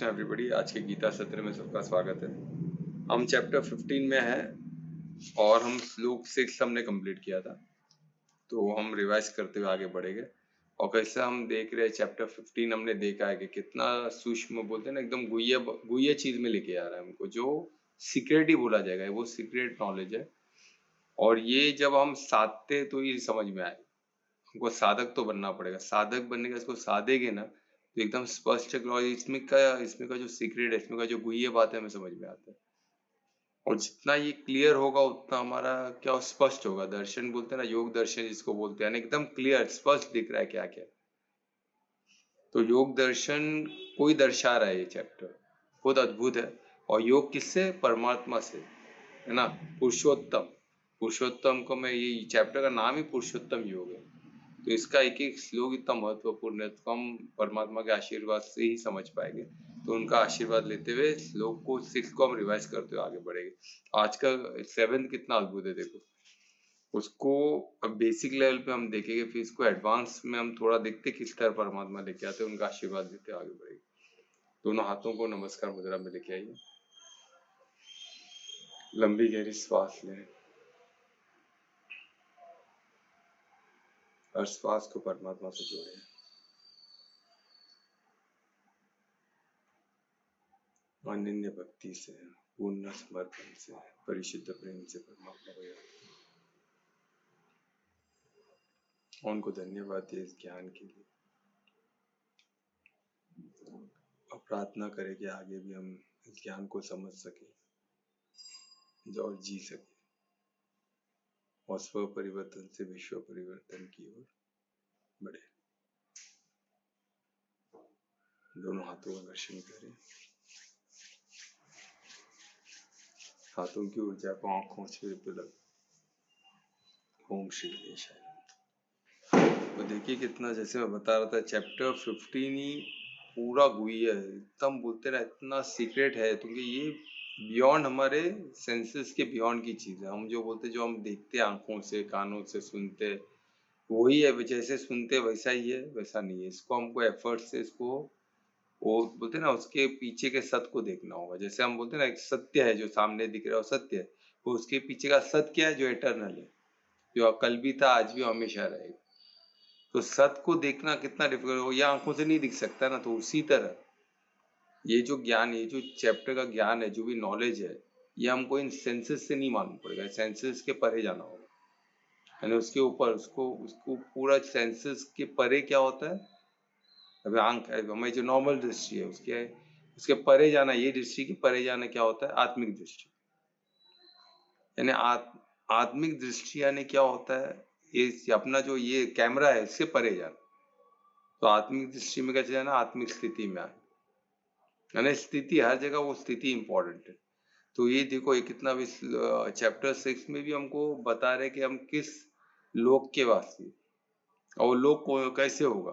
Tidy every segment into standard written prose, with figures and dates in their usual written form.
Krishna everybody. आज के गीता सत्र में सबका स्वागत है। हम चैप्टर 15 में हैं और हम श्लोक 6 हमने कंप्लीट किया था, तो हम रिवाइज करते हुए आगे बढ़ेंगे। और कैसे हम देख रहे हैं चैप्टर 15 हमने देखा है कि कितना सूक्ष्म बोलते हैं ना, एकदम गुह्य चीज में लेके आ रहा है हमको, जो सीक्रेट ही बोला जाएगा, वो सीक्रेट नॉलेज है। और ये जब हम साधते तो ये समझ में आए, हमको साधक तो बनना पड़ेगा। साधक बनने का इसको साधेंगे ना तो एकदम स्पष्ट इसमें का जो सीक्रेट है, इसमें का जो गुह्य बात है, हमें समझ में आता है। और जितना ये क्लियर होगा उतना हमारा क्या स्पष्ट होगा। दर्शन बोलते हैं ना, योग दर्शन जिसको बोलते हैं, एकदम क्लियर स्पष्ट दिख रहा है क्या क्या। तो योग दर्शन कोई दर्शा रहा है, ये चैप्टर बहुत अद्भुत है। और योग किससे? परमात्मा से, है ना, पुरुषोत्तम। पुरुषोत्तम को मैं, ये चैप्टर का नाम ही पुरुषोत्तम योग है। तो इसका एक एक श्लोक इतना महत्वपूर्ण है, तो हम परमात्मा के आशीर्वाद से ही समझ पाएंगे। तो उनका आशीर्वाद लेते हुए श्लोक को 6 को हम रिवाइज करते हुए आगे बढ़ेंगे। आज का 7 कितना अद्भुत है, देखो उसको। अब बेसिक लेवल पे हम देखेंगे, फिर इसको एडवांस में हम थोड़ा देखते किस तरह परमात्मा लेके आते हैं, उनका आशीर्वाद देते आगे बढ़ेंगे। दोनों हाथों को नमस्कार मुद्रा में लेके आइए। लंबी गहरी श्वास लें और श्वास को परमात्मा से जोड़ें। अनन्य भक्ति से, पूर्ण समर्पण से, परिशुद्ध प्रेम से परमात्मा को याद। उनको धन्यवाद दिए इस ज्ञान के लिए, और प्रार्थना करें कि आगे भी हम इस ज्ञान को समझ सके और जी सके, और स्व परिवर्तन से विश्व परिवर्तन की ओर बढ़े। दोनों हाथों का दर्शन करें, हाथों की ऊर्जा को आंखों से लग। ओम श्री गणेशाय। तो देखिए कितना, जैसे मैं बता रहा था, चैप्टर 15 ही पूरा गुह्य है, एकदम बोलते ना इतना सीक्रेट है, क्योंकि ये बियॉन्ड हमारे सेंसेस के बियॉन्ड की चीज है। हम जो बोलते, जो हम देखते आंखों से कानों से सुनते, वही है। जैसे सुनते वैसा ही है, वैसा नहीं है। इसको हमको एफर्ट से इसको, वो बोलते ना, उसके पीछे के सत्य को देखना होगा। जैसे हम बोलते ना, एक सत्य है जो सामने दिख रहा है, वो सत्य है। वो उसके पीछे का सत्य क्या है? जो इटर्नल है, जो कल भी था, आज भी, हमेशा रहेगा। तो सत्य को देखना कितना डिफिकल्ट हो, यह आंखों से नहीं दिख सकता ना। तो उसी तरह ये जो ज्ञान, ये जो चैप्टर का ज्ञान है, जो भी नॉलेज है, ये हमको इन सेंसेस से नहीं मालूम पड़ेगा। सेंसेस के परे जाना होगा, यानी उसके ऊपर, उसको उसको पूरा सेंसेस के परे क्या होता है। अभी आंख है, हमारी जो नॉर्मल दृष्टि है, उसके परे जाना, ये दृष्टि के परे जाना क्या होता है? आत्मिक दृष्टि। यानी आत्मिक दृष्टि यानी क्या होता है? ये अपना जो ये कैमरा है, इससे परे जाना। तो आत्मिक दृष्टि में कैसे जाना? आत्मिक स्थिति में आना। यानी स्थिति, हर जगह वो स्थिति इंपॉर्टेंट है। तो ये देखो, ये कितना भी चैप्टर 6 में भी हमको बता रहे कि हम किस लोक के वासी, और वो लोक कैसे होगा,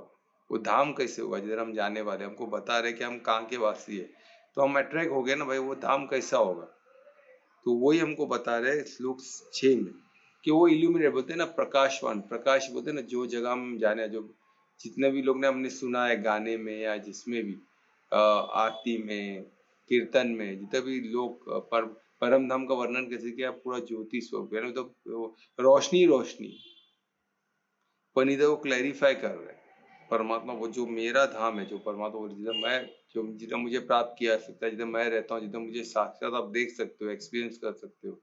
वो धाम कैसे होगा जिधर हम जाने वाले, हमको बता रहे कि हम कहाँ के वासी है। तो हम अट्रैक्ट हो गए ना भाई, वो धाम कैसा होगा। तो वही हमको बता रहे श्लोक 6 में, कि वो इल्यूमिनेट बोलते हैं ना, प्रकाशवान, प्रकाश बोलते हैं ना, जो जगह हम जाने, जो जितने भी लोग ने हमने सुना है गाने में या जिसमें भी, आरती में, कीर्तन में, जितने भी लोग परम धाम का वर्णन कैसे किया, पूरा ज्योति स्वरूप है, तो रोशनी रोशनी। पर इधर वो क्लैरिफाई कर रहे हैं परमात्मा, वो जो मेरा धाम है, जो परमात्मा बोले, जिधर मैं, जो जिधर मुझे प्राप्त किया सकता है, जिधर मैं रहता हूँ, जिधर मुझे साक्षात आप देख सकते हो, एक्सपीरियंस कर सकते हो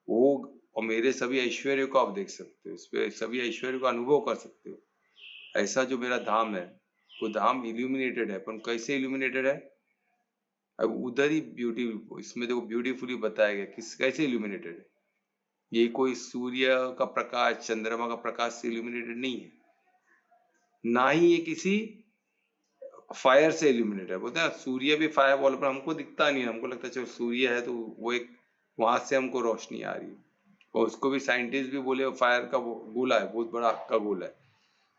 वो, और मेरे सभी ऐश्वर्य को आप देख सकते हो, इस पे सभी ऐश्वर्य को अनुभव कर सकते हो। ऐसा जो मेरा धाम है, वो धाम इल्यूमिनेटेड है। पर कैसे इल्यूमिनेटेड है? अब उधर ही ब्यूटी, इसमें देखो ब्यूटीफुली बताया गया किस कैसे इल्यूमिनेटेड है। ये कोई सूर्य का प्रकाश, चंद्रमा का प्रकाश से इल्यूमिनेटेड नहीं है, ना ही ये किसी फायर से इल्यूमिनेटेड है। बोलते हैं सूर्य भी फायर वॉल पर हमको दिखता नहीं है, हमको लगता है चलो सूर्य है तो वो एक, वहां से हमको रोशनी आ रही है। और उसको भी साइंटिस्ट भी बोले फायर का गोला है, बहुत बड़ा आग का गोला है।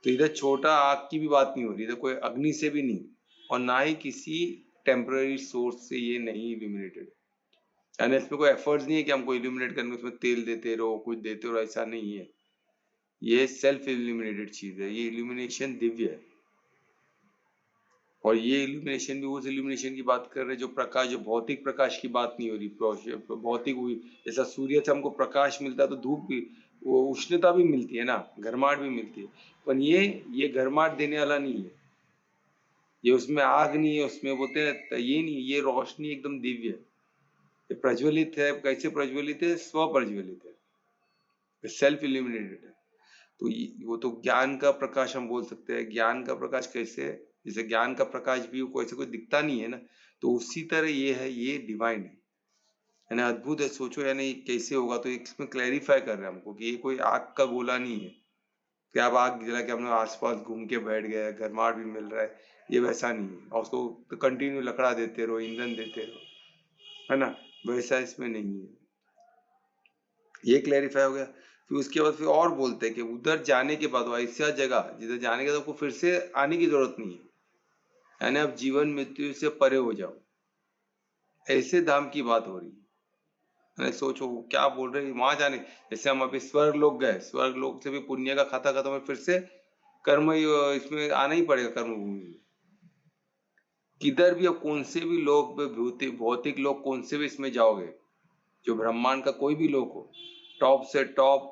तो इधर छोटा आग की भी बात नहीं हो रही, इधर कोई अग्नि से भी नहीं, और ना ही किसी टेम्पररी सोर्स से ये नहीं इल्यूमिनेटेड। यानी इसमें कोई एफर्ट्स नहीं है कि हमको इल्यूमिनेट करने, उसमें तेल देते रहो, कुछ देते रहो, ऐसा नहीं है। ये सेल्फ इल्यूमिनेटेड चीज है, ये इल्यूमिनेशन दिव्य है। और ये इल्यूमिनेशन भी उस इल्यूमिनेशन की बात कर रहे हैं जो प्रकाश, जो भौतिक प्रकाश की बात नहीं हो रही, भौतिक हुई जैसा सूर्य से हमको प्रकाश मिलता है तो धूप भी, वो उष्णता भी मिलती है ना, गर्माहट भी मिलती है, पर ये गर्माहट देने वाला नहीं है, ये उसमें आग नहीं है, उसमें बोलते हैं ये नहीं, ये रोशनी एकदम दिव्य है, ये प्रज्वलित है। कैसे प्रज्वलित है? स्व प्रज्वलित है, सेल्फ इल्यूमिनेटेड है। तो वो तो ज्ञान का प्रकाश हम बोल सकते हैं। ज्ञान का प्रकाश कैसे है? जैसे ज्ञान का प्रकाश भी कोई ऐसे कोई दिखता नहीं है ना, तो उसी तरह ये है, ये डिवाइन है, यानी अद्भुत है। सोचो यानी कैसे होगा, तो इसमें क्लैरिफाई कर रहे हैं हमको कि ये कोई आग का गोला नहीं है कि आप आग जला के हम लोग आसपास घूम के बैठ गए, गर्माहट भी मिल रहा है, ये वैसा नहीं है। और उसको कंटिन्यू लकड़ा देते रहो, ईंधन देते रहो, है ना, वैसा इसमें नहीं है। ये क्लैरिफाई हो गया। फिर उसके बाद फिर और बोलते हैं कि उधर जाने के बाद ऐसा जगह जिधर जाने के बाद आपको फिर से आने की जरूरत नहीं है, यानी आप जीवन मृत्यु से परे हो जाओ, ऐसे धाम की बात हो रही है। सोचो क्या बोल रहे हैं वहां जाने। जैसे हम अभी स्वर्ग लोग गए, स्वर्ग लोग से भी पुण्य का खाता खत्म है, फिर से कर्म इसमें आना ही पड़ेगा, कर्म भूमि में। किधर भी अब कौन से भी लोग, भौतिक लोग कौन से भी इसमें जाओगे, जो ब्रह्मांड का कोई भी लोग हो, टॉप से टॉप,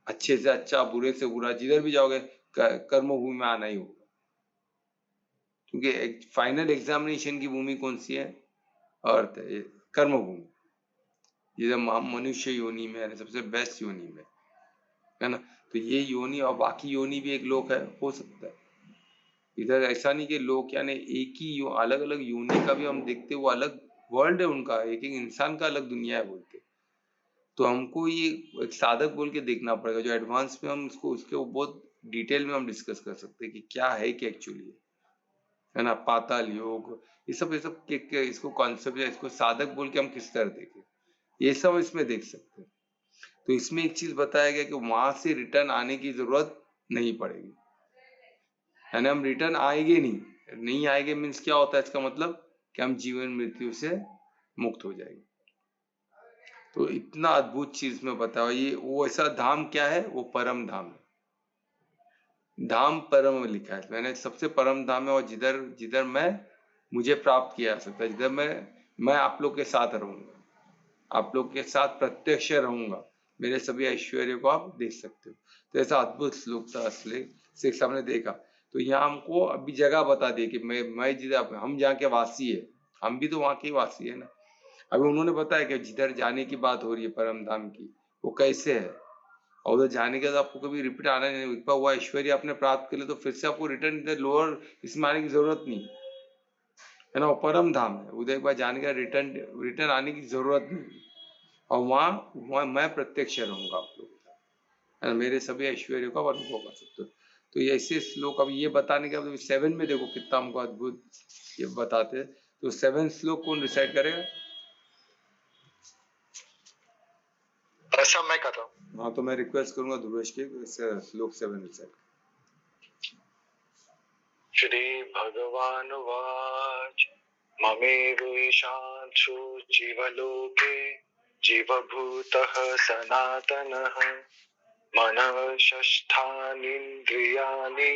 अच्छे से अच्छा, बुरे से बुरा, जिधर भी जाओगे कर्म भूमि में आना ही होगा। क्योंकि एक फाइनल एग्जामिनेशन की भूमि कौन सी है? अर्थ है, कर्म भूमि, जिधर हम मनुष्य योनि में है, सबसे बेस्ट योनि में, है ना। तो ये योनि और बाकी योनि भी एक लोक है, हो सकता है। इधर ऐसा नहीं कि लोक यानी एक ही अलग अलग योनि का भी हम देखते, वो अलग वर्ल्ड है उनका, एक एक इंसान का अलग दुनिया है बोलते। तो हमको ये एक साधक बोल के देखना पड़ेगा, जो एडवांस में हम इसको उसके बहुत डिटेल में हम डिस्कस कर सकते हैं कि क्या है कि एक्चुअली, है ना, पाताल योग, ये सब इसको कॉन्सेप्ट है, इसको साधक बोल के हम किस तरह देखें, ये सब इसमें देख सकते हैं। तो इसमें एक चीज बताया गया कि वहां से रिटर्न आने की जरूरत नहीं पड़ेगी, यानी हम रिटर्न आएंगे नहीं आएंगे मीन्स क्या होता है? इसका मतलब कि हम जीवन मृत्यु से मुक्त हो जाएंगे। तो इतना अद्भुत चीज में बताओ, ये वो ऐसा धाम क्या है? वो परम धाम है, धाम परम में लिखा है, मैंने सबसे परम धाम है, और जिधर जिधर मैं मुझे प्राप्त किया जा सकता है, जिधर मैं आप लोग के साथ रहूंगा, आप लोग के साथ प्रत्यक्ष रहूंगा, मेरे सभी ऐश्वर्य को आप देख सकते हो। तो ऐसा अद्भुत श्लोक था सिक्स हमने देखा। तो यहाँ हमको अभी जगह बता दी कि मैं जिधर, हम जहाँ के वासी है, हम भी तो वहाँ के वासी है ना। अभी उन्होंने बताया कि जिधर जाने की बात हो रही है परम धाम की, वो कैसे है, और उधर जाने के बाद आपको कभी रिपीट आना नहीं, एक बार हुआ ऐश्वर्य आपने प्राप्त कर लिया तो फिर से आपको रिटर्न इधर लोअर इसमें आने की जरूरत नहीं है ना। वो परम धाम है, उधर एक बार जाने का रिटर्न आने की जरूरत नहीं, और वहां मैं प्रत्यक्ष रहूंगा आप लोग, मेरे सभी ऐश्वर्य का अनुभव कर सकते हो। तो ये ऐसे श्लोक, अब ये बताने के बाद 7 में देखो कितना हमको अद्भुत ये बताते हैं। तो 7 श्लोक कौन रिसाइट करेगा? ऐसा मैं कर रहा हूँ। हाँ, तो मैं रिक्वेस्ट करूंगा ध्रुवेश के श्लोक 7 रिसाइट। श्री भगवान वाच ममेवैषांशो जीवलोके जीवभूतः सनातनः मनः षष्ठानीन्द्रियाणि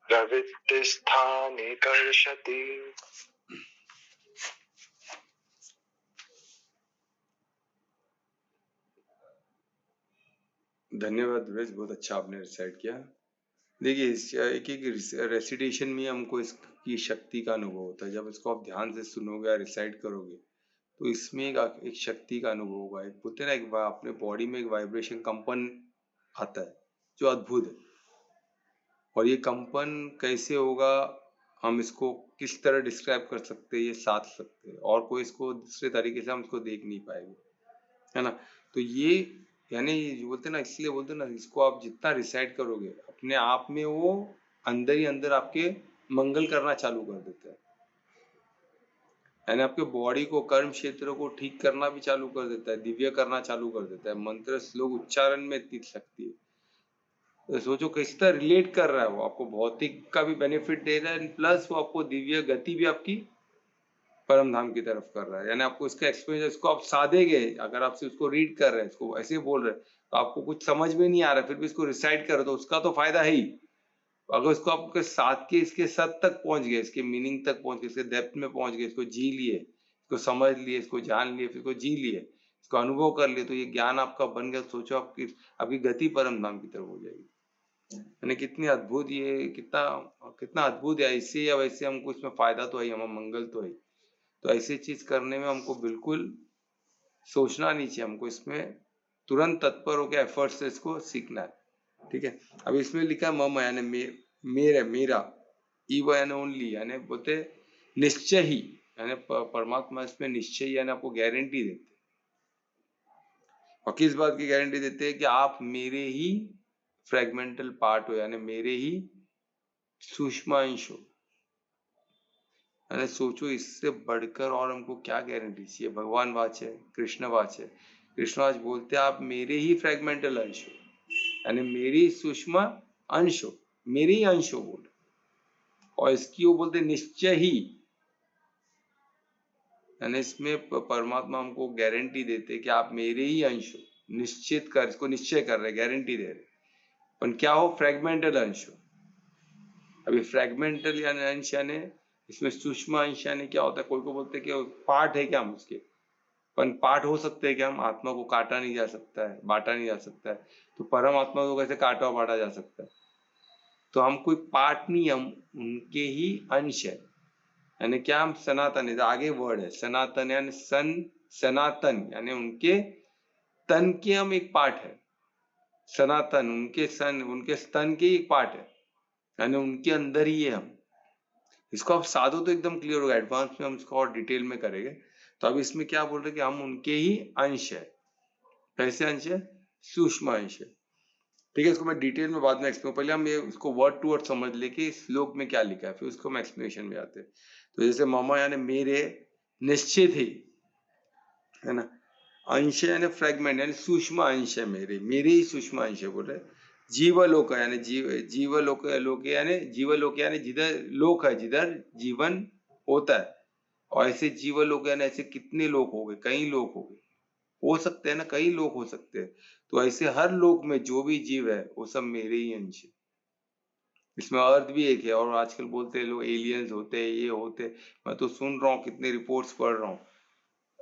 प्रवृत्तिस्थानि कर्षति। धन्यवाद ध्रुवेश, बहुत अच्छा आपने रिसाइट किया। देखिए एक एक रेसिटेशन में हमको इसकी शक्ति का अनुभव होता है। जब इसको आप ध्यान से सुनोगे या रिसाइट करोगे तो इसमें एक शक्ति का अनुभव होगा। एक बोलते ना, एक अपने बॉडी में एक वाइब्रेशन, कंपन आता है जो अद्भुत है। और ये कंपन कैसे होगा, हम इसको किस तरह डिस्क्राइब कर सकते हैं, ये साथ सकते हैं, और कोई इसको दूसरे तरीके से हम इसको देख नहीं पाएंगे, है ना। तो ये यानी बोलते ना, इसलिए बोलते ना, इसको आप जितना रिसाइट करोगे अपने आप में वो अंदर ही अंदर आपके मंगल करना चालू कर देता है, यानी आपके बॉडी को, कर्म क्षेत्र को ठीक करना भी चालू कर देता है, दिव्य करना चालू कर देता है। मंत्र श्लोक उच्चारण में इतनी शक्ति है। तो सोचो किस तरह रिलेट कर रहा है, वो आपको भौतिक का भी बेनिफिट दे रहा है, प्लस वो आपको दिव्य गति भी आपकी परम धाम की तरफ कर रहा है। यानी आपको इसका एक्सपीरियंस, इसको आप साधेंगे, अगर आप उसको रीड कर रहे हैं, इसको ऐसे बोल रहे हैं, तो आपको कुछ समझ में नहीं आ रहा, फिर भी इसको रिसाइट कर रहे, तो उसका तो फायदा है ही, अगर इसको आपके साथ के इसके सत तक पहुंच गए, इसके मीनिंग तक पहुंच गए, इसके डेप्थ में पहुंच गए, इसको जी लिए, इसको समझ लिए, इसको जान लिए, फिर इसको जी लिए, इसको अनुभव कर लिए, तो ये ज्ञान आपका बन गया। सोचो आपकी गति परम धाम की तरफ हो जाएगी। यानी कितनी अद्भुत, ये कितना अद्भुत है। ऐसे या वैसे हमको इसमें फायदा तो है, हमारा मंगल तो है। तो ऐसी चीज करने में हमको बिल्कुल सोचना नहीं चाहिए, हमको इसमें तुरंत तत्पर होकर एफर्ट से इसको सीखना है। ठीक है, अब इसमें लिखा है मम, यानी मेरा, ईव यानी ओनली, यानी बोलते निश्चय ही, यानी परमात्मा इसमें निश्चय यानी आपको गारंटी देते। और किस बात की गारंटी देते हैं? कि आप मेरे ही फ्रेगमेंटल पार्ट हो, यानी मेरे ही सूक्ष्म अंश हो। यानी सोचो, इससे बढ़कर और हमको क्या गारंटी चाहिए? भगवान वाच है, कृष्ण वाच है। कृष्ण वाच बोलते हैं आप मेरे ही फ्रेगमेंटल अंश हो, यानी मेरी सूक्ष्म अंश हो, मेरे ही अंश हो बोल। और इसकी वो बोलते निश्चय ही, यानी इसमें परमात्मा हमको गारंटी देते कि आप मेरे ही अंश हो। निश्चित कर, इसको निश्चय कर रहे, गारंटी दे रहे। पर क्या हो? फ्रेगमेंटल अंश हो। अभी फ्रेगमेंटल यानी अंश, यानी इसमें सूक्ष्म अंश यानी क्या होता है? कोई को बोलते हैं कि पार्ट है क्या हम उसके, पर पार्ट हो सकते हैं कि हम आत्मा को काटा नहीं जा सकता है, बांटा नहीं जा सकता है। तो परमात्मा को कैसे काटा और बांटा जा सकता है? तो हम कोई पार्ट नहीं, हम उनके ही अंश है। यानी क्या? हम सनातन है, आगे वर्ड है सनातन, यानी सनातन, यानी उनके तन के हम एक पार्ट है। सनातन उनके स्तन के एक पार्ट है, यानी उनके अंदर ही है हम। इसको आप साधो तो एकदम क्लियर होगा, एडवांस में हम इसको और डिटेल में करेंगे। तो अब इसमें क्या बोल रहे कि हम उनके ही अंश है। कैसे अंश है? सूक्ष्म अंश है। ठीक है, इसको मैं डिटेल में बाद में एक्सप्लेन, पहले हम ये उसको वर्ड टू वर्ड समझ ले कि श्लोक में क्या लिखा है, फिर उसको हम एक्सप्लेनेशन में आते हैं। तो जैसे ममा यानी मेरे, निश्चित ही, है ना, अंश यानी फ्रेगमेंट, यानी सूक्ष्म अंश है, मेरे ही सूक्ष्म अंश है बोल रहे। जीवलोक यानी जीवलोक यानी जीवलोक यानी जिधर लोक है, जिधर जीवन होता है। और ऐसे जीवलोक यानी ऐसे कितने लोग हो गए? कई लोग हो सकते हैं ना, कई लोग हो सकते हैं। तो ऐसे हर लोक में जो भी जीव है वो सब मेरे ही अंश है। इसमें अर्थ भी एक है। और आजकल बोलते हैं लोग एलियंस होते हैं, ये होते हैं। मैं तो सुन रहा हूँ, कितने रिपोर्ट्स पढ़ रहा हूँ।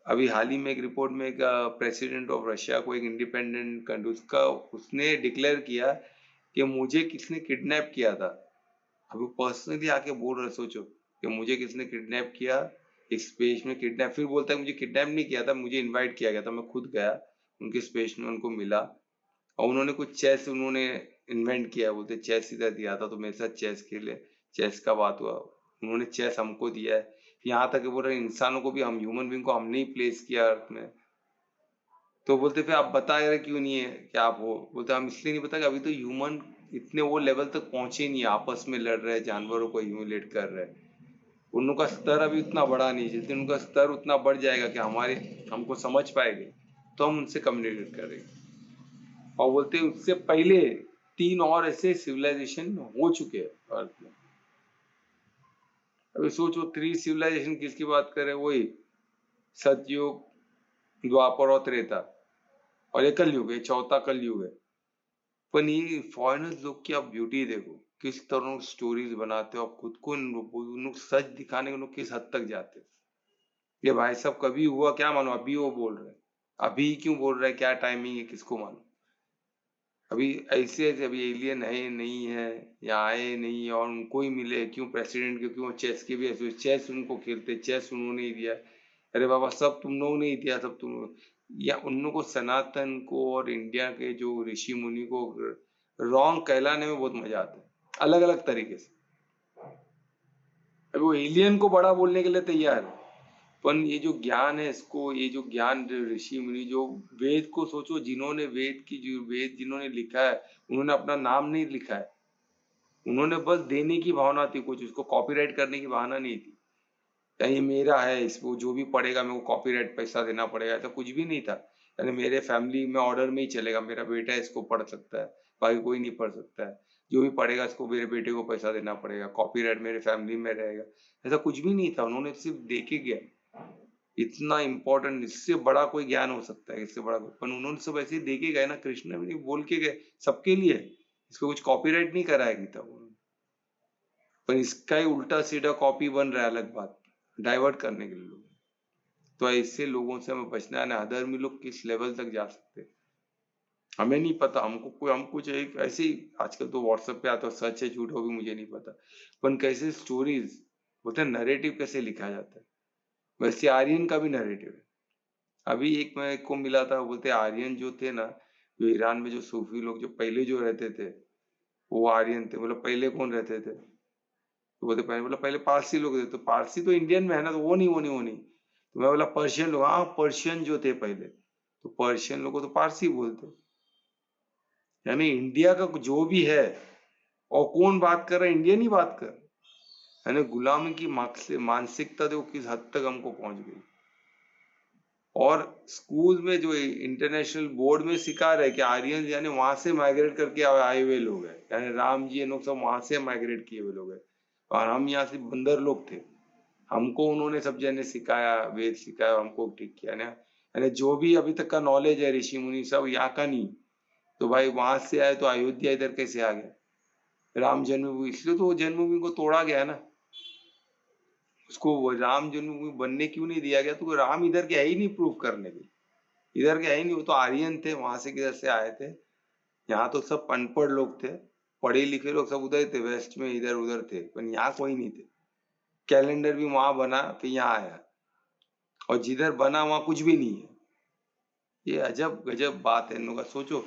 अभी हाल ही में एक रिपोर्ट में एक प्रेसिडेंट ऑफ रशिया को, एक इंडिपेंडेंट कंट्री, उसने डिक्लेयर किया कि मुझे किसने किडनैप किया था। अभी पर्सनली आके बोल रहे, सोचो कि मुझे किसने किडनैप किया, एक स्पेस में किडनैप। फिर बोलता है मुझे किडनैप नहीं किया था, मुझे इनवाइट किया गया था, मैं खुद गया उनके स्पेस में, उनको मिला। और उन्होंने कुछ चेस उन्होंने इन्वेंट किया, बोलते चेस इधर दिया था तो मेरे साथ चेस खेले। चेस का बात हुआ, उन्होंने चेस हमको दिया है। यहाँ तक बोल रहे इंसानों को भी, हम ह्यूमन बींग को हमने ही प्लेस किया अर्थ में। तो बोलते फिर आप बता रहे क्यों नहीं है कि आप हो? बोलते हम इसलिए नहीं बता, अभी तो ह्यूमन इतने वो लेवल तक पहुंचे नहीं, आपस में लड़ रहे, जानवरों को ह्यूमिलेट कर रहे। उनका स्तर अभी उतना बड़ा नहीं। जिस दिन उनका स्तर उतना बढ़ जाएगा कि हमको समझ पाएंगे, तो हम उनसे कम्युनिकेट करेंगे। और बोलते उससे पहले 3 और ऐसे सिविलाइजेशन हो चुके हैं अर्थ में। अभी सोचो 3 सिविलाइजेशन किसकी बात करें? वही सतयुग, द्वापर और त्रेता, और ये कलयुग है, चौथा कलयुग है। पर ये फॉरेनर्स लोग की आप ब्यूटी देखो, किस तरह स्टोरीज बनाते हो, आप खुद को उन लोग सच दिखाने के लोग किस हद तक जाते हैं। ये भाई साहब कभी हुआ क्या मानो, अभी वो बोल रहे हैं, अभी क्यों बोल रहे हैं, क्या टाइमिंग है, किसको मानो। अभी ऐसे अभी एलियन है नहीं है, या आए नहीं और उनको ही मिले क्यों? प्रेसिडेंट के क्यों? चेस के भी ऐसे, चेस उनको खेलते, चेस उन्होंने ही दिया। अरे बाबा सब तुम लोगों ने ही दिया, सब तुम लोग। या उन लोगों को, सनातन को और इंडिया के जो ऋषि मुनि को रॉन्ग कहलाने में बहुत मजा आता है, अलग अलग तरीके से। अभी वो एलियन को बड़ा बोलने के लिए तैयार है, पर ये जो ज्ञान है इसको, ये जो ज्ञान ऋषि मुनि जो वेद को, सोचो जिन्होंने वेद जिन्होंने लिखा है, उन्होंने अपना नाम नहीं लिखा है, उन्होंने बस देने की भावना थी कुछ, उसको कॉपीराइट करने की भावना नहीं थी। ये मेरा है, इसको जो भी पढ़ेगा मेरे को कॉपीराइट पैसा देना पड़ेगा, ऐसा कुछ भी नहीं था। यानी मेरे फैमिली में ऑर्डर में ही चलेगा, मेरा बेटा इसको पढ़ सकता है, बाकी कोई नहीं पढ़ सकता है। जो भी पढ़ेगा इसको मेरे बेटे को पैसा देना पड़ेगा, कॉपीराइट मेरे फैमिली में रहेगा, ऐसा कुछ भी नहीं था। उन्होंने सिर्फ देके गया। इतना इंपॉर्टेंट, इससे बड़ा कोई ज्ञान हो सकता है, इससे बड़ा, पर उन्होंने सब ऐसे देके गए ना, कृष्ण भी बोल के गए सबके लिए, इसको कुछ कॉपीराइट नहीं कराया गीता। पर इसका ही उल्टा सीधा कॉपी बन रहा है, अलग बात, डाइवर्ट करने के लिए लोग। तो ऐसे लोगों से हमें बचना है। अधर्मी लोग किस लेवल तक जा सकते हैं हमें नहीं पता। हम कुछ एक ऐसे ही आजकल तो व्हाट्सएप पे आता है, सच है झूठ हो भी मुझे नहीं पता, पर कैसे स्टोरीज बोलते हैं, नरेटिव कैसे लिखा जाता है, वैसे आर्यन का भी नरेटिव है। अभी एक मेरे को मिला था, बोलते आर्यन जो थे ना, जो ईरान में जो सूफी लोग जो पहले जो रहते थे वो आर्यन थे। मतलब पहले कौन रहते थे, तो बोलते पहले, मतलब पहले पारसी लोग थे। तो पारसी तो इंडियन में है ना, तो वो नहीं। तो मैं बोला पर्शियन लोग, हाँ पर्शियन जो थे पहले, तो पर्शियन लोग को तो पारसी बोलते। यानी इंडिया का जो भी है, और कौन बात कर रहा है, इंडियन ही बात कर। यानी गुलामी की मानसिकता देखो किस हद तक हमको पहुंच गई। और स्कूल में जो इंटरनेशनल बोर्ड में सिखा रहे कि आर्यन यानी वहां से माइग्रेट करके आए हुए लोग हैं, यानी राम जी ये लोग सब वहां से माइग्रेट किए हुए लोग हैं, और हम यहाँ से बंदर लोग थे। हमको उन्होंने सब जने सिखाया, वेद सिखाया, हमको ठीक किया ना। यानी जो भी अभी तक का नॉलेज है ऋषि मुनि सब यहाँ का नहीं, तो भाई वहां से आए तो अयोध्या इधर कैसे आ गया, राम जन्मभूमि, इसलिए तो वो जन्मभूमि को तोड़ा गया ना। उसको वो राम जन्मभूमि बनने क्यों नहीं दिया गया, तो राम इधर के है ही नहीं प्रूफ करने के, इधर के है ही नहीं। वो तो आर्यन थे, वहां से किधर से आए थे। यहाँ तो सब अनपढ़ लोग थे, पढ़े लिखे लोग सब उधर थे, वेस्ट में इधर उधर थे, पर यहाँ कोई नहीं थे। कैलेंडर भी वहां बना फिर यहाँ आया, और जिधर बना वहां कुछ भी नहीं है। ये अजब गजब बात है इन लोगों का। सोचो,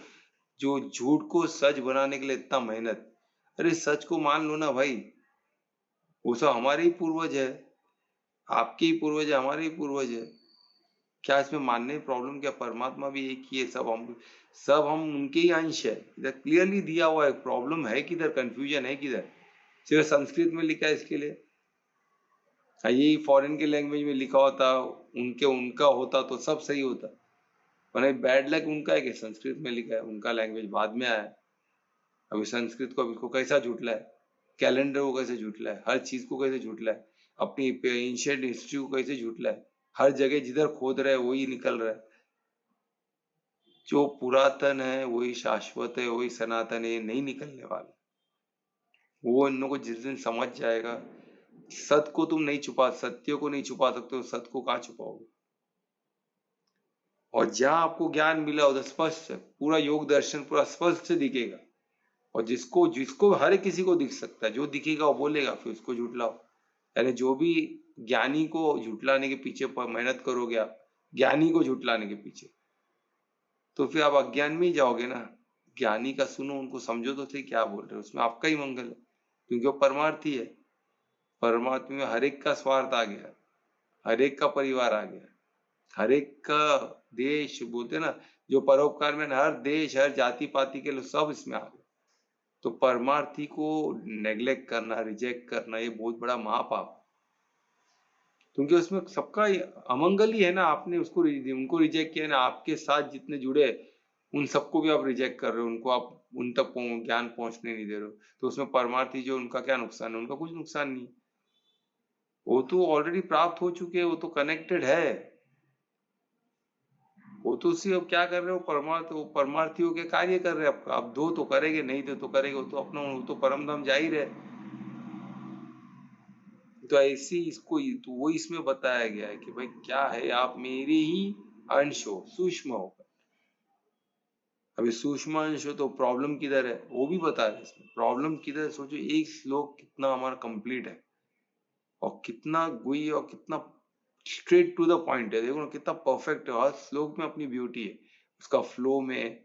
जो झूठ को सच बनाने के लिए इतना मेहनत, अरे सच को मान लो ना भाई, वो सब हमारे ही पूर्वज है, आपके ही पूर्वज है, हमारे ही पूर्वज है। क्या इसमें मानने में प्रॉब्लम, क्या परमात्मा भी एक ही है, सब हम उनके ही अंश है। इधर क्लियरली दिया हुआ है, प्रॉब्लम है किधर, कंफ्यूजन है किधर। सिर्फ संस्कृत में लिखा है इसके लिए, यही फॉरेन के लैंग्वेज में लिखा होता, उनका होता तो सब सही होता। पर बैड लक उनका है कि संस्कृत में लिखा है, उनका लैंग्वेज बाद में आया है। अभी संस्कृत को इसको कैसा झूठला है, कैलेंडर को कैसे झूठला है, हर चीज को कैसे झूठला है, अपनी एंशिएंट हिस्ट्री को कैसे झूठला है। हर जगह जिधर खोद रहे वही निकल रहा है। जो पुरातन है वही शाश्वत है, वही सनातन है, नहीं निकलने वाला। वो इन लोगों को जिस दिन समझ जाएगा, सत्य को तुम नहीं छुपा, सत्य को नहीं छुपा सकते हो, सत्य को कहाँ छुपाओगे। और जहां आपको ज्ञान मिला उधर स्पष्ट पूरा योग दर्शन पूरा स्पष्ट दिखेगा, और जिसको जिसको हर किसी को दिख सकता है, जो दिखेगा वो बोलेगा, फिर उसको झुठलाओ। यानी जो भी ज्ञानी को झुठलाने के पीछे मेहनत करोगे आप, ज्ञानी को झुठलाने के पीछे, तो फिर आप अज्ञान में ही जाओगे ना। ज्ञानी का सुनो, उनको समझो तो सही क्या बोल रहे हो, उसमें आपका ही मंगल है, क्योंकि वो परमार्थी है। परमात्मा में हर एक का स्वार्थ आ गया, हर एक का परिवार आ गया, हर एक का देश, बोलते ना जो परोपकार में, हर देश हर जाति पाति के लोग सब इसमें आ गए। तो परमार्थी को नेग्लेक्ट करना, रिजेक्ट करना, ये बहुत बड़ा महापाप, क्योंकि उसमें सबका अमंगल ही है ना। आपने उसको उनको रिजेक्ट किया ना, आपके साथ जितने जुड़े उन सबको भी आप रिजेक्ट कर रहे हो, उनको आप उन तक ज्ञान पहुंचने नहीं दे रहे हो। तो उसमें परमार्थी जो, उनका क्या नुकसान है, उनका कुछ नुकसान नहीं, वो तो ऑलरेडी प्राप्त हो चुके हैं, वो तो कनेक्टेड है। वो तो उसी, अब क्या कर रहे हो, परमार्थी होके कार्य कर रहे हैं। आप दो तो करेंगे, नहीं दो तो करेंगे, वो तो अपना, वो तो परम धाम जा ही रहे। तो ऐसी इसको तो वो इसमें बताया गया है कि भाई क्या है, आप मेरे ही अंश हो, सूक्ष्म हो। अभी सूक्ष्म अंश हो तो प्रॉब्लम किधर है वो भी बता रहे इसमें, प्रॉब्लम किधर। सोचो एक श्लोक कितना हमारा कंप्लीट है, और कितना गुई, और कितना स्ट्रेट टू द पॉइंट है। देखो ना कितना परफेक्ट है, हर श्लोक में अपनी ब्यूटी है, उसका फ्लो में।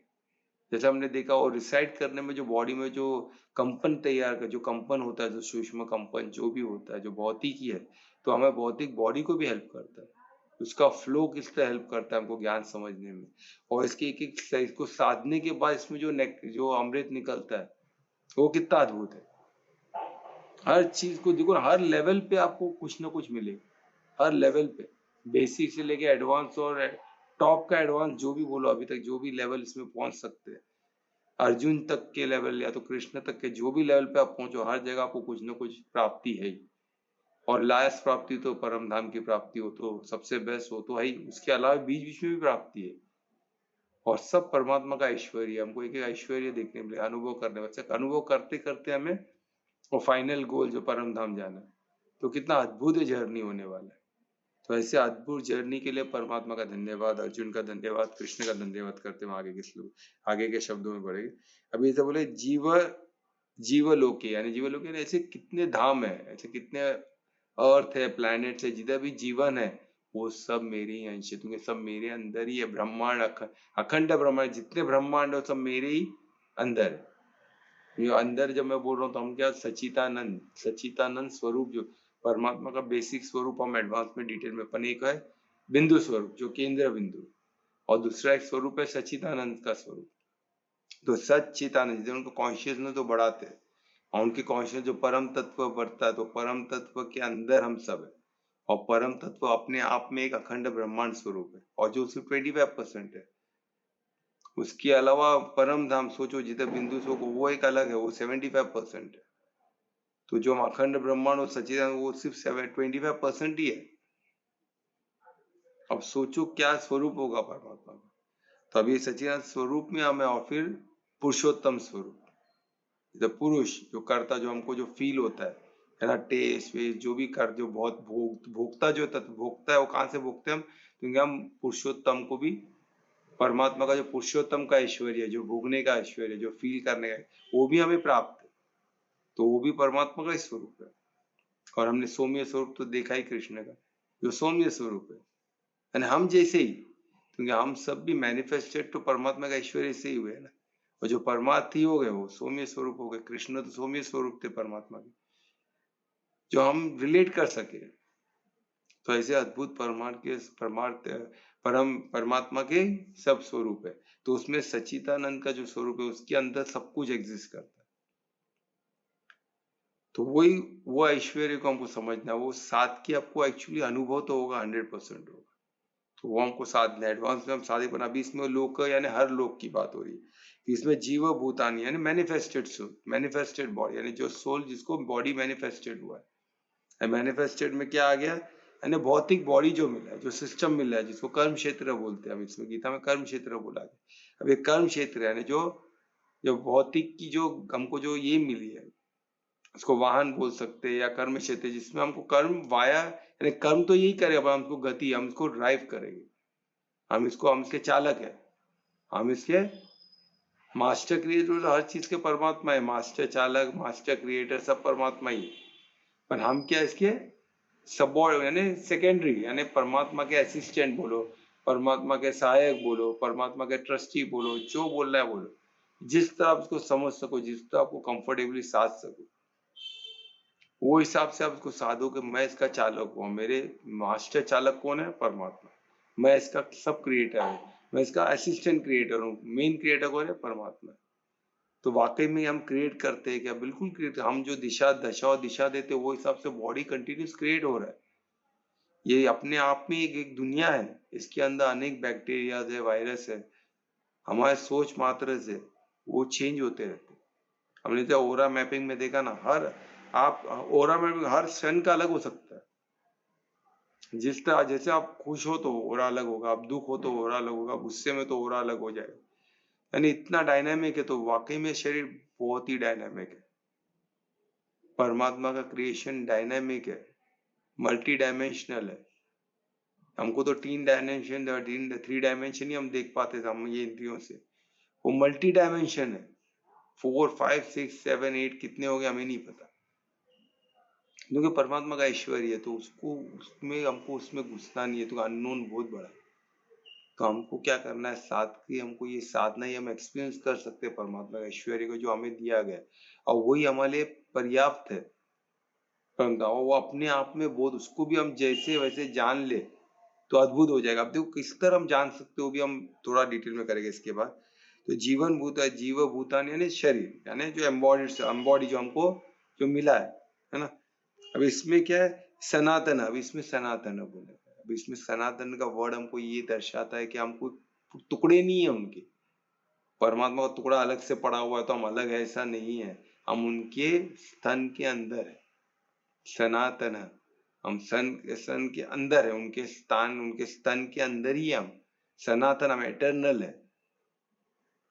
जैसे हमने देखा, और रिसाइट करने में जो बॉडी में जो कंपन तैयार कर, जो कंपन होता है, जो सूक्ष्म कंपन जो भी होता है, जो भौतिकी है, तो हमें भौतिक बॉडी को भी हेल्प करता है। उसका फ्लो किस तरह हेल्प करता है हमको ज्ञान समझने में। और इसके एक एक इसको साधने के बाद इसमें जो अमृत निकलता है वो कितना अद्भुत है। हर चीज को देखो, हर लेवल पे आपको कुछ ना कुछ मिलेगा, हर लेवल पे, बेसिक से लेके एडवांस, और टॉप का एडवांस जो भी बोलो अभी तक, जो भी लेवल इसमें पहुंच सकते हैं, अर्जुन तक के लेवल या तो कृष्ण तक के जो भी लेवल पे आप पहुंचो, हर जगह आपको कुछ ना कुछ प्राप्ति है ही। और लास्ट प्राप्ति तो परम धाम की प्राप्ति हो तो सबसे बेस्ट हो तो है ही, उसके अलावा बीच बीच में भी प्राप्ति है। और सब परमात्मा का ऐश्वर्य, हमको एक एक ऐश्वर्य देखने मिले, अनुभव करने, बच्चे अनुभव करते करते हमें और फाइनल गोल जो परम धाम जाना है। तो कितना अद्भुत जर्नी होने वाला है। तो ऐसे अद्भुत जर्नी के लिए परमात्मा का धन्यवाद, अर्जुन का धन्यवाद, कृष्ण का धन्यवाद करते हैं। आगे के शब्दों में बढ़ेगी। अभी ऐसे बोले जीवलोके, यानी जीवलोके यानी ऐसे कितने धाम है, ऐसे कितने अर्थ है, प्लैनेट है, जिधर भी जीवन है वो सब मेरे ही अंश है, क्योंकि सब मेरे अंदर ही है। ब्रह्मांड अखंड ब्रह्मांड, जितने ब्रह्मांड है सब मेरे ही अंदर है। ये अंदर जब मैं बोल रहा हूँ तो हम क्या, सचितानंद स्वरूप, जो परमात्मा का बेसिक स्वरूप हम एडवांस में डिटेल में अपन, एक है बिंदु स्वरूप जो केंद्र बिंदु, और दूसरा एक स्वरूप है सचितानंद का स्वरूप। तो सच्चितानंद जिसे उनको कॉन्शियसनेस तो बढ़ाते हैं, और उनके कॉन्शियस जो परम तत्व बढ़ता है, तो परम तत्व के अंदर हम सब है, और परम तत्व अपने आप में एक अखंड ब्रह्मांड स्वरूप है, और जो सिर्फ 25% है। उसके अलावा परम धाम सोचो जिधर बिंदु सो को, वो एक अलग है, वो 75% है। तो जो अखंड ब्रह्मांड और सच्चिदानंद वो सिर्फ 25% ही है। अब सोचो क्या स्वरूप होगा परमात्मा का। तो अभी सच्चिदानंद स्वरूप में हमें, और फिर पुरुषोत्तम स्वरूप, द पुरुष जो करता, जो हमको जो फील होता है ना, टेस्ट वेस्ट जो भी कर, जो बहुत भोगता जो तत्व भोगता है, वो कहाँ से भोगते हैं हम, क्योंकि हम पुरुषोत्तम को भी, परमात्मा का जो पुरुषोत्तम का ऐश्वर्य, जो भोगने का ऐश्वर्य, जो फील करने का, वो भी हमें प्राप्त है। तो वो भी परमात्मा का ही स्वरूप है। और हमने सौम्य स्वरूप तो देखा ही कृष्ण का, जो सौम्य स्वरूप है, यानी हम जैसे ही, क्योंकि हम सब भी मैनिफेस्टेड तो परमात्मा का ऐश्वर्य से ही हुए ना। और जो परमार्थी हो गए वो सौम्य स्वरूप हो गए। कृष्ण तो सौम्य स्वरूप थे परमात्मा के, जो हम रिलेट कर सके। तो ऐसे अद्भुत परमात्मा के सब स्वरूप है। तो उसमें सच्चिदानंद का जो स्वरूप है, उसके अंदर सब कुछ एग्जिस्ट करता है। तो वही वो ऐश्वर्य को हमको समझना, वो साथ की आपको एक्चुअली अनुभव तो होगा, 100% होगा। तो वो हमको साधना, एडवांस में हम साधे पर, अभी इसमें लोक यानी हर लोक की बात हो रही है। इसमें जीव भूतानी यानी मैनिफेस्टेड सोल, मैनिफेस्टेड बॉडी, यानी जो सोल जिसको बॉडी मैनिफेस्टेड हुआ है। मैनिफेस्टेड में क्या आ गया, यानी भौतिक बॉडी जो मिला है, जो सिस्टम मिला है, जिसको कर्म क्षेत्र बोलते हैं हम, इसमें गीता में कर्म क्षेत्र बोला गया। अब ये कर्म क्षेत्र यानी जो जो भौतिक की जो हमको जो ये मिली है, उसको वाहन बोल सकते हैं या कर्म क्षेत्र, जिसमें हमको कर्म वाया, यानी कर्म तो यही करेगा, हमको गति, हम इसको ड्राइव करेंगे, हम इसके चालक है, हम इसके मास्टर क्रिएटर, हर चीज के परमात्मा है, मास्टर चालक, मास्टर क्रिएटर सब परमात्मा ही है। पर हम क्या इसके सब यानी सेकेंडरी, यानी परमात्मा के असिस्टेंट बोलो, परमात्मा के सहायक बोलो, परमात्मा के ट्रस्टी बोलो, जो बोलना है बोलो, जिस तरह आप उसको समझ सको, जिस तरह आपको कंफर्टेबली साध सको, वो हिसाब से आप उसको साधो कि मैं इसका चालक हूँ। मेरे मास्टर चालक कौन है? परमात्मा। मैं इसका सब क्रिएटर हूँ, मैं इसका असिस्टेंट क्रिएटर हूँ। मेन क्रिएटर कौन है? परमात्मा। तो वाकई में हम क्रिएट करते हैं क्या? बिल्कुल क्रिएट। हम जो दशा और दिशा देते हैं वो हिसाब से बॉडी कंटिन्यूस क्रिएट हो रहा है। ये अपने आप में एक दुनिया है, इसके अंदर अनेक बैक्टीरिया है, वायरस है, हमारे सोच मात्र से वो चेंज होते रहते। हमने तो ओरा मैपिंग में देखा ना, ओरा मैपिंग हर क्षण का अलग हो सकता है। जिस तरह जैसे आप खुश हो तो ओरा अलग होगा, आप दुख हो तो ओरा अलग होगा, गुस्से में तो ओरा अलग हो जाएगा। यानी इतना डायनामिक है। तो वाकई में शरीर बहुत ही डायनामिक है। परमात्मा का क्रिएशन डायनामिक है, मल्टी डायमेंशनल है। हमको तो 3 डायमेंशन ही हम देख पाते थे हम ये इंद्रियों से। वो मल्टी डायमेंशन है। 4, 5, 6, 7, 8 कितने हो गए हमें नहीं पता, क्योंकि परमात्मा का ऐश्वर्य है। तो हमको उसमें घुसना नहीं है। तो अननोन बहुत बड़ा। तो हमको क्या करना है, हमको ये साधना ही हम एक्सपीरियंस कर सकते हैं परमात्मा का ऐश्वर्य को जो हमें दिया गया, और वही हमारे लिए पर्याप्त है। वो अपने आप में बहुत, उसको भी हम जैसे वैसे जान ले तो अद्भुत हो जाएगा। अब देखो किस तरह हम जान सकते हो, भी हम थोड़ा डिटेल में करेंगे इसके बाद। तो जीव भूतान यानी शरीर, यानी जो एम्बॉडी जो हमको जो मिला है ना। अब इसमें क्या है, सनातन। अब इसमें सनातन बोले, अब इसमें सनातन का वर्ड हमको ये दर्शाता है कि हमको टुकड़े नहीं है उनके। परमात्मा का टुकड़ा अलग से पड़ा हुआ है तो हम अलग है, ऐसा नहीं है। हम उनके स्तन के अंदर है, सनातन। हम सन के अंदर है, उनके स्तन के अंदर ही हम सनातन, हम एटर्नल है,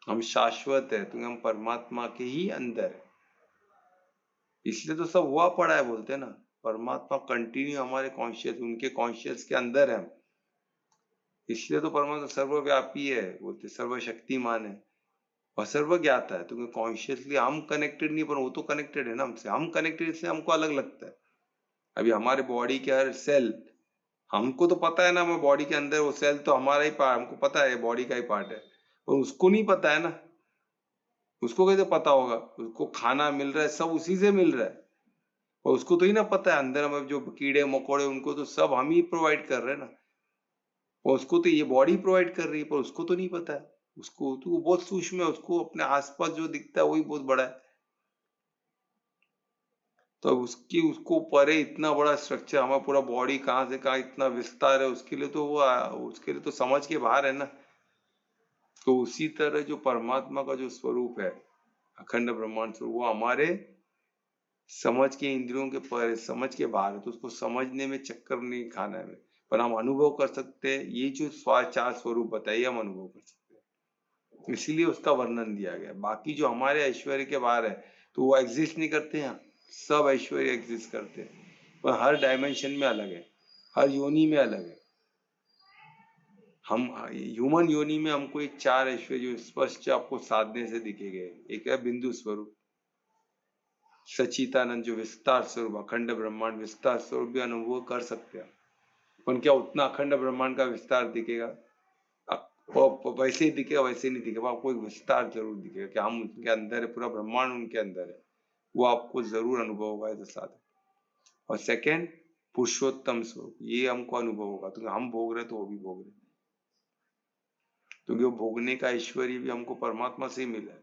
हम शाश्वत है। तो हम परमात्मा के ही अंदर है। इसलिए तो सब हुआ पड़ा है बोलते हैं ना, परमात्मा कंटिन्यू हमारे कॉन्शियस, उनके कॉन्शियस के अंदर है, इसलिए तो परमात्मा सर्वव्यापी है, बोलते सर्वशक्तिमान है और सर्वज्ञाता है। तो कॉन्शियसली हम कनेक्टेड नहीं, पर वो तो कनेक्टेड है ना हमसे, हम कनेक्टेड इसलिए हमको अलग लगता है। अभी हमारे बॉडी के हर सेल, हमको तो पता है ना, हमारे बॉडी के अंदर वो सेल तो हमारा ही पार्ट, हमको पता है बॉडी का ही पार्ट है, और उसको नहीं पता है ना, उसको कैसे पता होगा? उसको खाना मिल रहा है सब उसी से मिल रहा है, और उसको तो ही ना पता है अंदर में जो कीड़े मकोड़े, उनको तो सब हम ही प्रोवाइड कर रहे हैं ना, और उसको तो ये बॉडी प्रोवाइड कर रही है, पर उसको तो नहीं पता है। उसको तो वो बहुत सूक्ष्म है, उसको अपने आसपास जो दिखता है वही बहुत बड़ा है। तो उसकी उसको परे इतना बड़ा स्ट्रक्चर, हमारा पूरा बॉडी कहाँ से कहाँ इतना विस्तार है, उसके लिए तो वो उसके लिए तो समझ के बाहर है ना। तो उसी तरह जो परमात्मा का जो स्वरूप है, अखंड ब्रह्मांड स्वरूप, वो हमारे समझ के इंद्रियों के परे, समझ के बाहर है, तो उसको समझने में चक्कर नहीं खाना है, पर हम अनुभव कर सकते हैं। ये जो चार स्वरूप बताइए हम अनुभव कर सकते हैं, इसीलिए उसका वर्णन दिया गया। बाकी जो हमारे ऐश्वर्य के बाहर है तो वो एग्जिस्ट नहीं करते हैं, सब ऐश्वर्य एग्जिस्ट करते हैं, पर हर डायमेंशन में अलग है, हर योनि में अलग है। हम ह्यूमन योनि में हमको एक चार ऐश्वर्य जो स्पष्ट आपको साधने से दिखे गए, एक है बिंदु स्वरूप, सचितानंद जो विस्तार स्वरूप, अखंड ब्रह्मांड विस्तार स्वरूप भी अनुभव कर सकते हैं, पर क्या उतना अखंड ब्रह्मांड का विस्तार दिखेगा? वैसे ही दिखेगा, वैसे नहीं दिखेगा, आपको एक विस्तार जरूर दिखेगा कि हम उनके अंदर है, पूरा ब्रह्मांड उनके अंदर है, वो आपको जरूर अनुभव होगा ऐसा साधन। और सेकंड पुरुषोत्तम स्वरूप, ये हमको अनुभव होगा, तो हम भोग रहे तो वो भी भोग रहे, क्योंकि वो भोगने का ऐश्वर्य भी हमको परमात्मा से ही मिला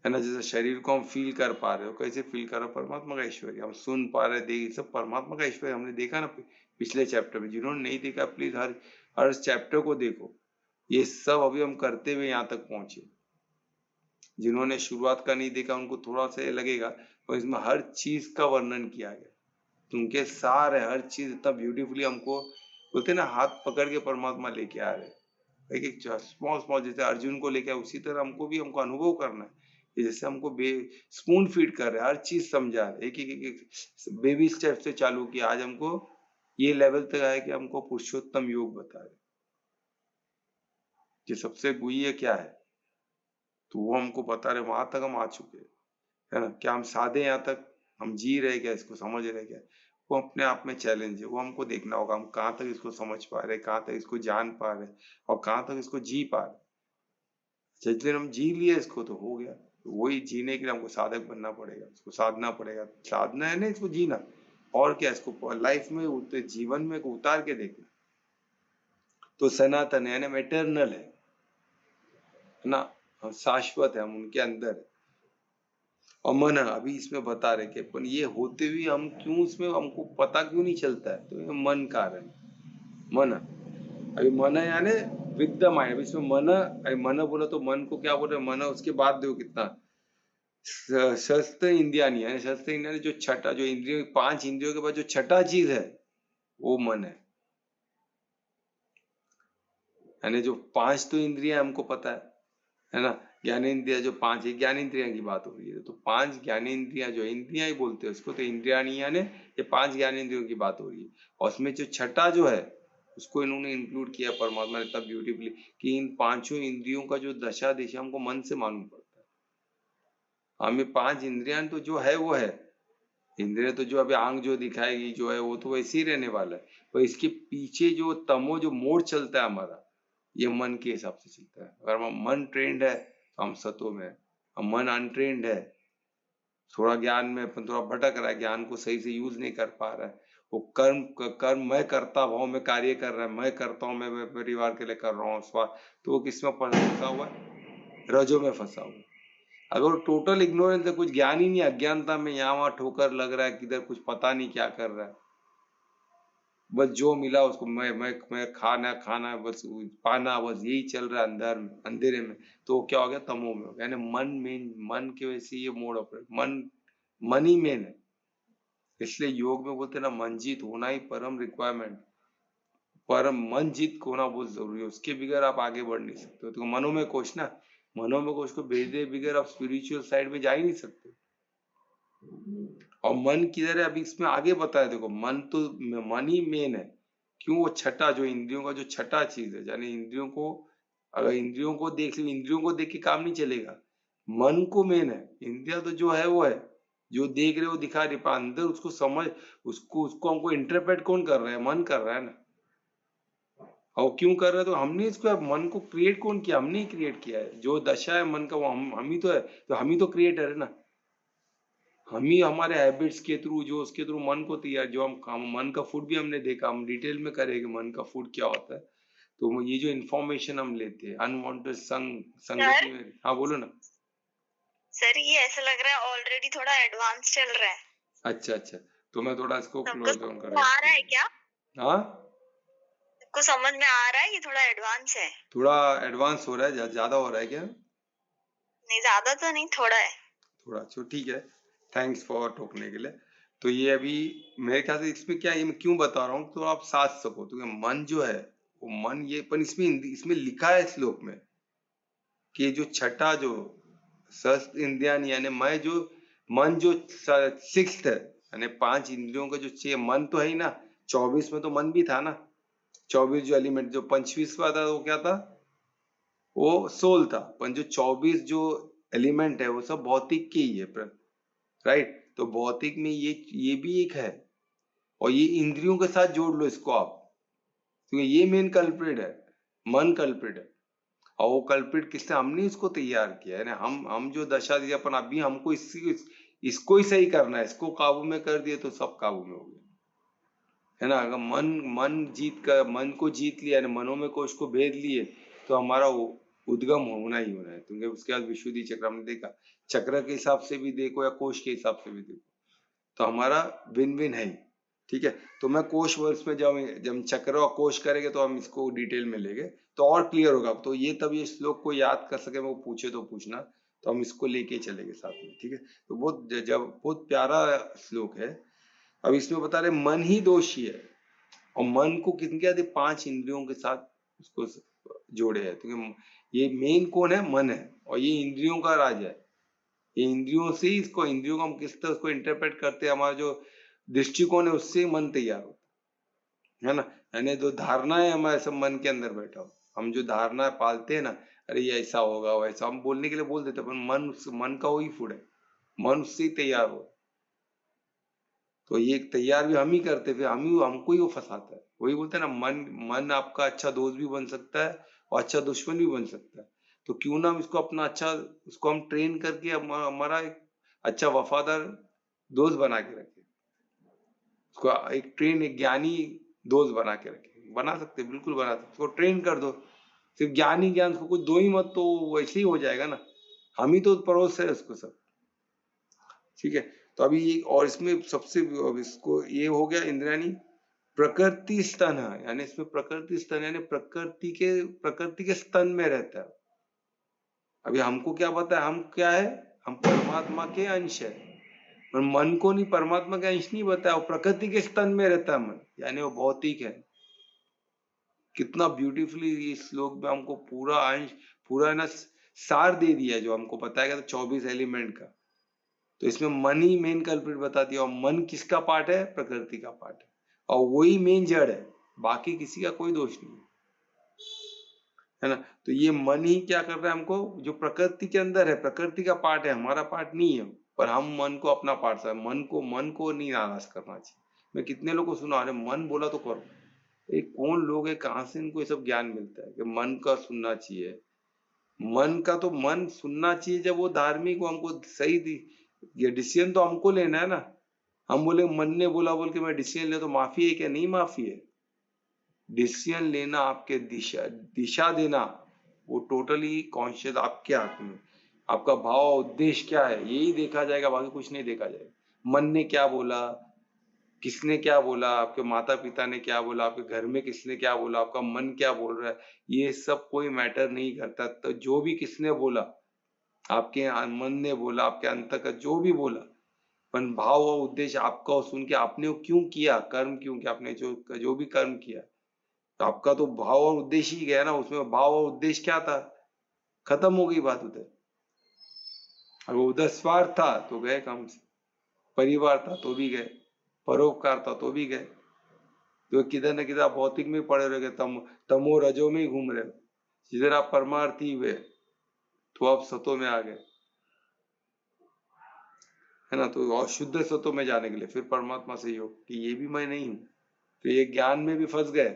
है ना। जैसे शरीर को हम फील कर पा रहे हो, कैसे फील कर रहे हो? परमात्मा का ऐश्वर्य। हम सुन पा रहे, देख, सब परमात्मा का ऐश्वर्य, हमने देखा ना पिछले चैप्टर में। जिन्होंने नहीं देखा प्लीज हर चैप्टर को देखो, ये सब अभी हम करते हुए यहाँ तक पहुंचे। जिन्होंने शुरुआत का नहीं देखा उनको थोड़ा सा लगेगा, पर इसमें हर चीज का वर्णन किया गया, उनके सारे हर चीज इतना ब्यूटीफुली हमको, बोलते ना हाथ पकड़ के परमात्मा लेके आ रहे, एक एक स्मॉल स्मॉल, जैसे अर्जुन को लेके उसी तरह हमको भी, हमको अनुभव करना है। जैसे हमको स्पून फीड कर रहे हैं, हर चीज समझा रहे, एक बेबी स्टेप से चालू किया, आज हमको ये लेवल तक आया कि हमको पुरुषोत्तम योग बता रहे, कि सबसे गुह्य क्या है, तो वो हमको बता रहे, वहां तक हम आ चुके हैं, है ना। क्या हम साधे यहाँ तक, हम जी रहे क्या, इसको समझ रहे क्या? वो अपने आप में चैलेंज है, वो हमको देखना होगा हम कहाँ तक इसको समझ पा रहे, कहाँ तक इसको जान पा रहे, और कहाँ तक इसको जी पा रहे। जिस दिन हम जी लिए इसको तो हो गया, तो वही जीने के लिए हमको साधक बनना पड़ेगा, इसको साधना पड़ेगा। साधना है ना इसको जीना, और क्या, इसको लाइफ में जीवन में उतार के देखना। तो सनातन है ना, मेटर्नल है ना, शाश्वत है, हम उनके अंदर है। और मन अभी इसमें बता रहे कि पर ये होते हुए हम क्यों, इसमें हमको पता क्यों नहीं चलता है? तो ये मन कारण, मन, अभी मन यानी विद द माइंड। अभी इसमें मन, अभी मन बोला तो मन को क्या बोल रहे, मन उसके बाद देखो कितना शस्त्र इंद्रिया नहीं है, शस्त्र इंद्रिया जो छठा, जो इंद्रियों, पांच इंद्रियों के बाद जो छठा चीज है वो मन है, जो पांच तो इंद्रिया हमको पता है ना। ज्ञानेन्द्रिया जो पांच है, ज्ञानेन्द्रिया की बात हो रही है, तो पांच ज्ञानेन्द्रिया जो इंद्रिया ही बोलते हैं उसको, तो इंद्रिया नहीं यानी ये पांच ज्ञानेन्द्रियों की बात हो रही है। और उसमें जो छठा जो है उसको इन्होंने इंक्लूड किया परमात्मा ने इतना ब्यूटीफुली, कि इन पांचों इंद्रियों का जो दशा दिशा हमको मन से मालूम पड़ता है। हमें पांच इंद्रियां तो जो है वो है, इंद्रिया तो जो अभी आंख जो दिखाएगी जो है वो तो वैसे ही रहने वाला है, पर इसके पीछे जो तमो जो मोड़ चलता है हमारा, ये मन के हिसाब से चलता है। अगर मन ट्रेंड है तो हम सत्व में, हम मन अनट्रेंड है, थोड़ा ज्ञान में थोड़ा भटक रहा है, ज्ञान को सही से यूज नहीं कर पा रहा है, वो कर्म मैं करता भाव में कार्य कर रहा है, मैं करता हूँ, मैं परिवार के लिए कर रहा हूँ स्वार्थ, तो वो किसमें फंसा हुआ है? रजो में फंसा हुआ। अगर टोटल इग्नोरेंस है, कुछ ज्ञान ही नहीं, अज्ञानता में यहाँ वहां ठोकर लग रहा है, किधर कुछ पता नहीं क्या कर रहा है, बस जो मिला उसको मैं खाना बस पाना, बस यही चल रहा है अंदर में, अंधेरे में, तो क्या हो गया? तमो में हो गया। यानी मन मेन, मन की वजह से ये मोड ऑपरेट, मन ही मेन है। इसलिए योग में बोलते हैं ना, मन जीत होना ही परम रिक्वायरमेंट, परम मन जीत होना बहुत जरूरी है, उसके बगैर आप आगे बढ़ नहीं सकते। तो मनो में कोश ना, मनो में कोश को भेजे बगैर आप स्पिरिचुअल साइड में जा ही नहीं सकते। और मन किधर है अभी इसमें आगे बताया, देखो मन ही मेन है। क्यों? वो छठा जो इंद्रियों का जो छठा चीज है, यानी इंद्रियों को, अगर इंद्रियों को देख के काम नहीं चलेगा। मन को मेन है, इंद्रिया तो जो है वो है, जो देख रहे हो दिखा रहे, पर अंदर उसको समझ, उसको हमको इंटरप्रेट कौन कर रहा है? मन कर रहा है ना। और क्यों कर रहा है? तो हमने इसको, मन को क्रिएट कौन किया? हमने ही क्रिएट किया है। जो दशा है मन का वो हम ही तो है, तो हम ही तो क्रिएटर है ना। हम ही हमारे हैबिट्स के थ्रू, जो उसके थ्रू मन को तैयार, जो हम मन का फूड भी हमने देखा, हम डिटेल में करेंगे मन का फूड क्या होता है। तो ये जो इन्फॉर्मेशन हम लेते हैं अनवांटेड संगति में। हाँ बोलो ना। सर ये ऐसा लग रहा है ऑलरेडी थोड़ा एडवांस चल रहा है। अच्छा अच्छा, तो मैं थोड़ा इसको सबको क्लोज डाउन कर आ रहा है क्या? हाँ, सबको समझ में आ रहा है? ये थोड़ा एडवांस है। थोड़ा एडवांस हो रहा है, ज्यादा हो रहा है क्या? नहीं ज्यादा तो नहीं, थोड़ा है। थोड़ा, अच्छा ठीक है, थैंक्स फॉर टोकने के लिए। तो ये अभी मेरे ख्याल से इसमें क्या है, ये मैं क्यों बता रहा हूँ तो आप साथ सको, तो मन जो है वो मन, ये पर इसमें लिखा है श्लोक में कि जो छठा जो सहस्त्र इंद्रियां, यानी मन जो सिक्स्थ है, यानी 5 इंद्रियों का जो मन तो है ही ना। 24 में तो मन भी था ना। 24 जो एलिमेंट, जो 25वां था वो क्या था? वो सोल था। पर जो 24 जो एलिमेंट है वो सब भौतिक के ही है, राइट। तो भौतिक में ये भी एक है, और ये इंद्रियों के साथ जोड़ लो इसको आप, क्योंकि ये मेन कल्प्रिट है, मन कल्प्रिट है। और वो कल्प्रिट किसने? हमने इसको तैयार किया है ना। हम जो दशा दी अपन, अभी हमको इसको ही सही करना है। इसको काबू में कर दिए तो सब काबू में हो गया, है ना। अगर मन को जीत लिया ना, मनों में कोश को भेद लिए, तो हमारा उद्गम होना ही होना है। क्योंकि उसके बाद विशुद्धि चक्र हमने देखा, चक्र के हिसाब से भी देखो या कोश के हिसाब से भी देखो, तो हमारा विन विन है ही। ठीक है, तो मैं कोश वर्ष में जब चक्र और कोश करेंगे तो हम इसको डिटेल में लेंगे, तो और क्लियर होगा। तो ये तब ये श्लोक को याद कर सके, वो पूछे तो पूछना, तो हम इसको लेके चलेंगे साथ में। ठीक है, तो बहुत प्यारा श्लोक है। अब इसमें बता रहे मन ही दोषी है, और मन को किनके आदि 5 इंद्रियों के साथ उसको जोड़े है। तो ये मेन कौन है? मन है, और ये इंद्रियों का राज है। ये इंद्रियों से ही इंद्रियों को हम किस तरह उसको इंटरप्रेट करते हैं, हमारा जो दृष्टिकोण है उससे मन तैयार होता है ना। यानी जो धारणा है हमारे सब मन के अंदर बैठा हो, हम जो धारणा पालते हैं ना, अरे ये ऐसा होगा वैसा, हम बोलने के लिए बोल देते हैं, पर मन का वही फूड है, मन उससे ही तैयार हो। तो ये तैयार भी हम ही करते, फिर हमको ही वो फंसाता है। वही बोलते हैं ना, मन आपका अच्छा दोस्त भी बन सकता है और अच्छा दुश्मन भी बन सकता है। तो क्यों ना हम इसको अपना उसको हम ट्रेन करके हमारा एक अच्छा वफादार दोस्त बना के रखें, उसको एक ज्ञानी दोस्त बना सकते, बिल्कुल बना सकते। उसको ट्रेन कर दो, सिर्फ ज्ञान उसको कुछ दो ही मत, तो वैसे ही हो जाएगा ना। हम ही तो परोस है उसको सब। ठीक है, तो अभी ये, और इसमें सबसे, अब इसको ये हो गया इंद्रियानी प्रकृति स्तन है, यानी इसमें प्रकृति स्तन यानी प्रकृति के स्तन में रहता है। अभी हमको क्या पता है हम क्या है? हम परमात्मा के अंश है, पर मन को नहीं, परमात्मा के अंश नहीं बताया। वो प्रकृति के स्तन में रहता है मन, यानी वो भौतिक है। कितना ब्यूटीफुली इस श्लोक में हमको पूरा अंश, पूरा ना सार दे दिया है, जो हमको बताया गया था 24 एलिमेंट का। तो इसमें मन ही मेन कल्प्रिट बता दिया, और मन किसका पार्ट है? प्रकृति का पार्ट है, और वही मेन जड़ है, बाकी किसी का कोई दोष नहीं है ना। तो ये मन ही क्या कर रहा है हमको, जो प्रकृति के अंदर है, प्रकृति का पार्ट है, हमारा पार्ट नहीं है। पर हम मन को अपना पार्ट है, मन को नहीं नाराज करना चाहिए। मैं कितने लोगों को सुना, अरे मन बोला तो करो। ये कौन लोग है, कहाँ से इनको ये सब ज्ञान मिलता है कि मन का सुनना चाहिए? मन सुनना चाहिए जब वो धार्मिक हो, हमको सही दी। ये डिसीजन तो हमको लेना है ना। हम बोले मन ने बोला बोल के मैं डिसीजन ले, तो माफी है क्या? नहीं माफी है। डिसीजन लेना, आपके दिशा देना, वो टोटली कॉन्शियस आपके हाथ में। आपका भाव उद्देश्य क्या है, यही देखा जाएगा, बाकी कुछ नहीं देखा जाएगा। मन ने क्या बोला, किसने क्या बोला, आपके माता पिता ने क्या बोला, आपके घर में किसने क्या बोला, आपका मन क्या बोल रहा है, ये सब कोई मैटर नहीं करता। तो जो भी किसने बोला, आपके मन ने बोला, आपके अंतर का जो भी बोला, पर भाव और उद्देश्य आपका सुन के आपने वो क्यों किया, कर्म क्यों किया, आपने जो भी कर्म किया, तो आपका तो भाव और उद्देश्य ही गया ना। उसमें भाव और उद्देश्य क्या था? खत्म हो गई बात उधर। अगर उधर स्वार्थ था तो गए काम से। परिवार था तो भी गए, परोपकार था तो भी गए। तो किधर न किधर आप भौतिक में पड़े रह गए, तमो रजो में ही घूम रहे हो। जिधर आप परमार्थी हुए तो आप सतों में आ गए, है ना। तो और शुद्ध सतों में जाने के लिए फिर परमात्मा से योग कि ये भी मैं नहीं हूँ, तो ये ज्ञान में भी फंस गए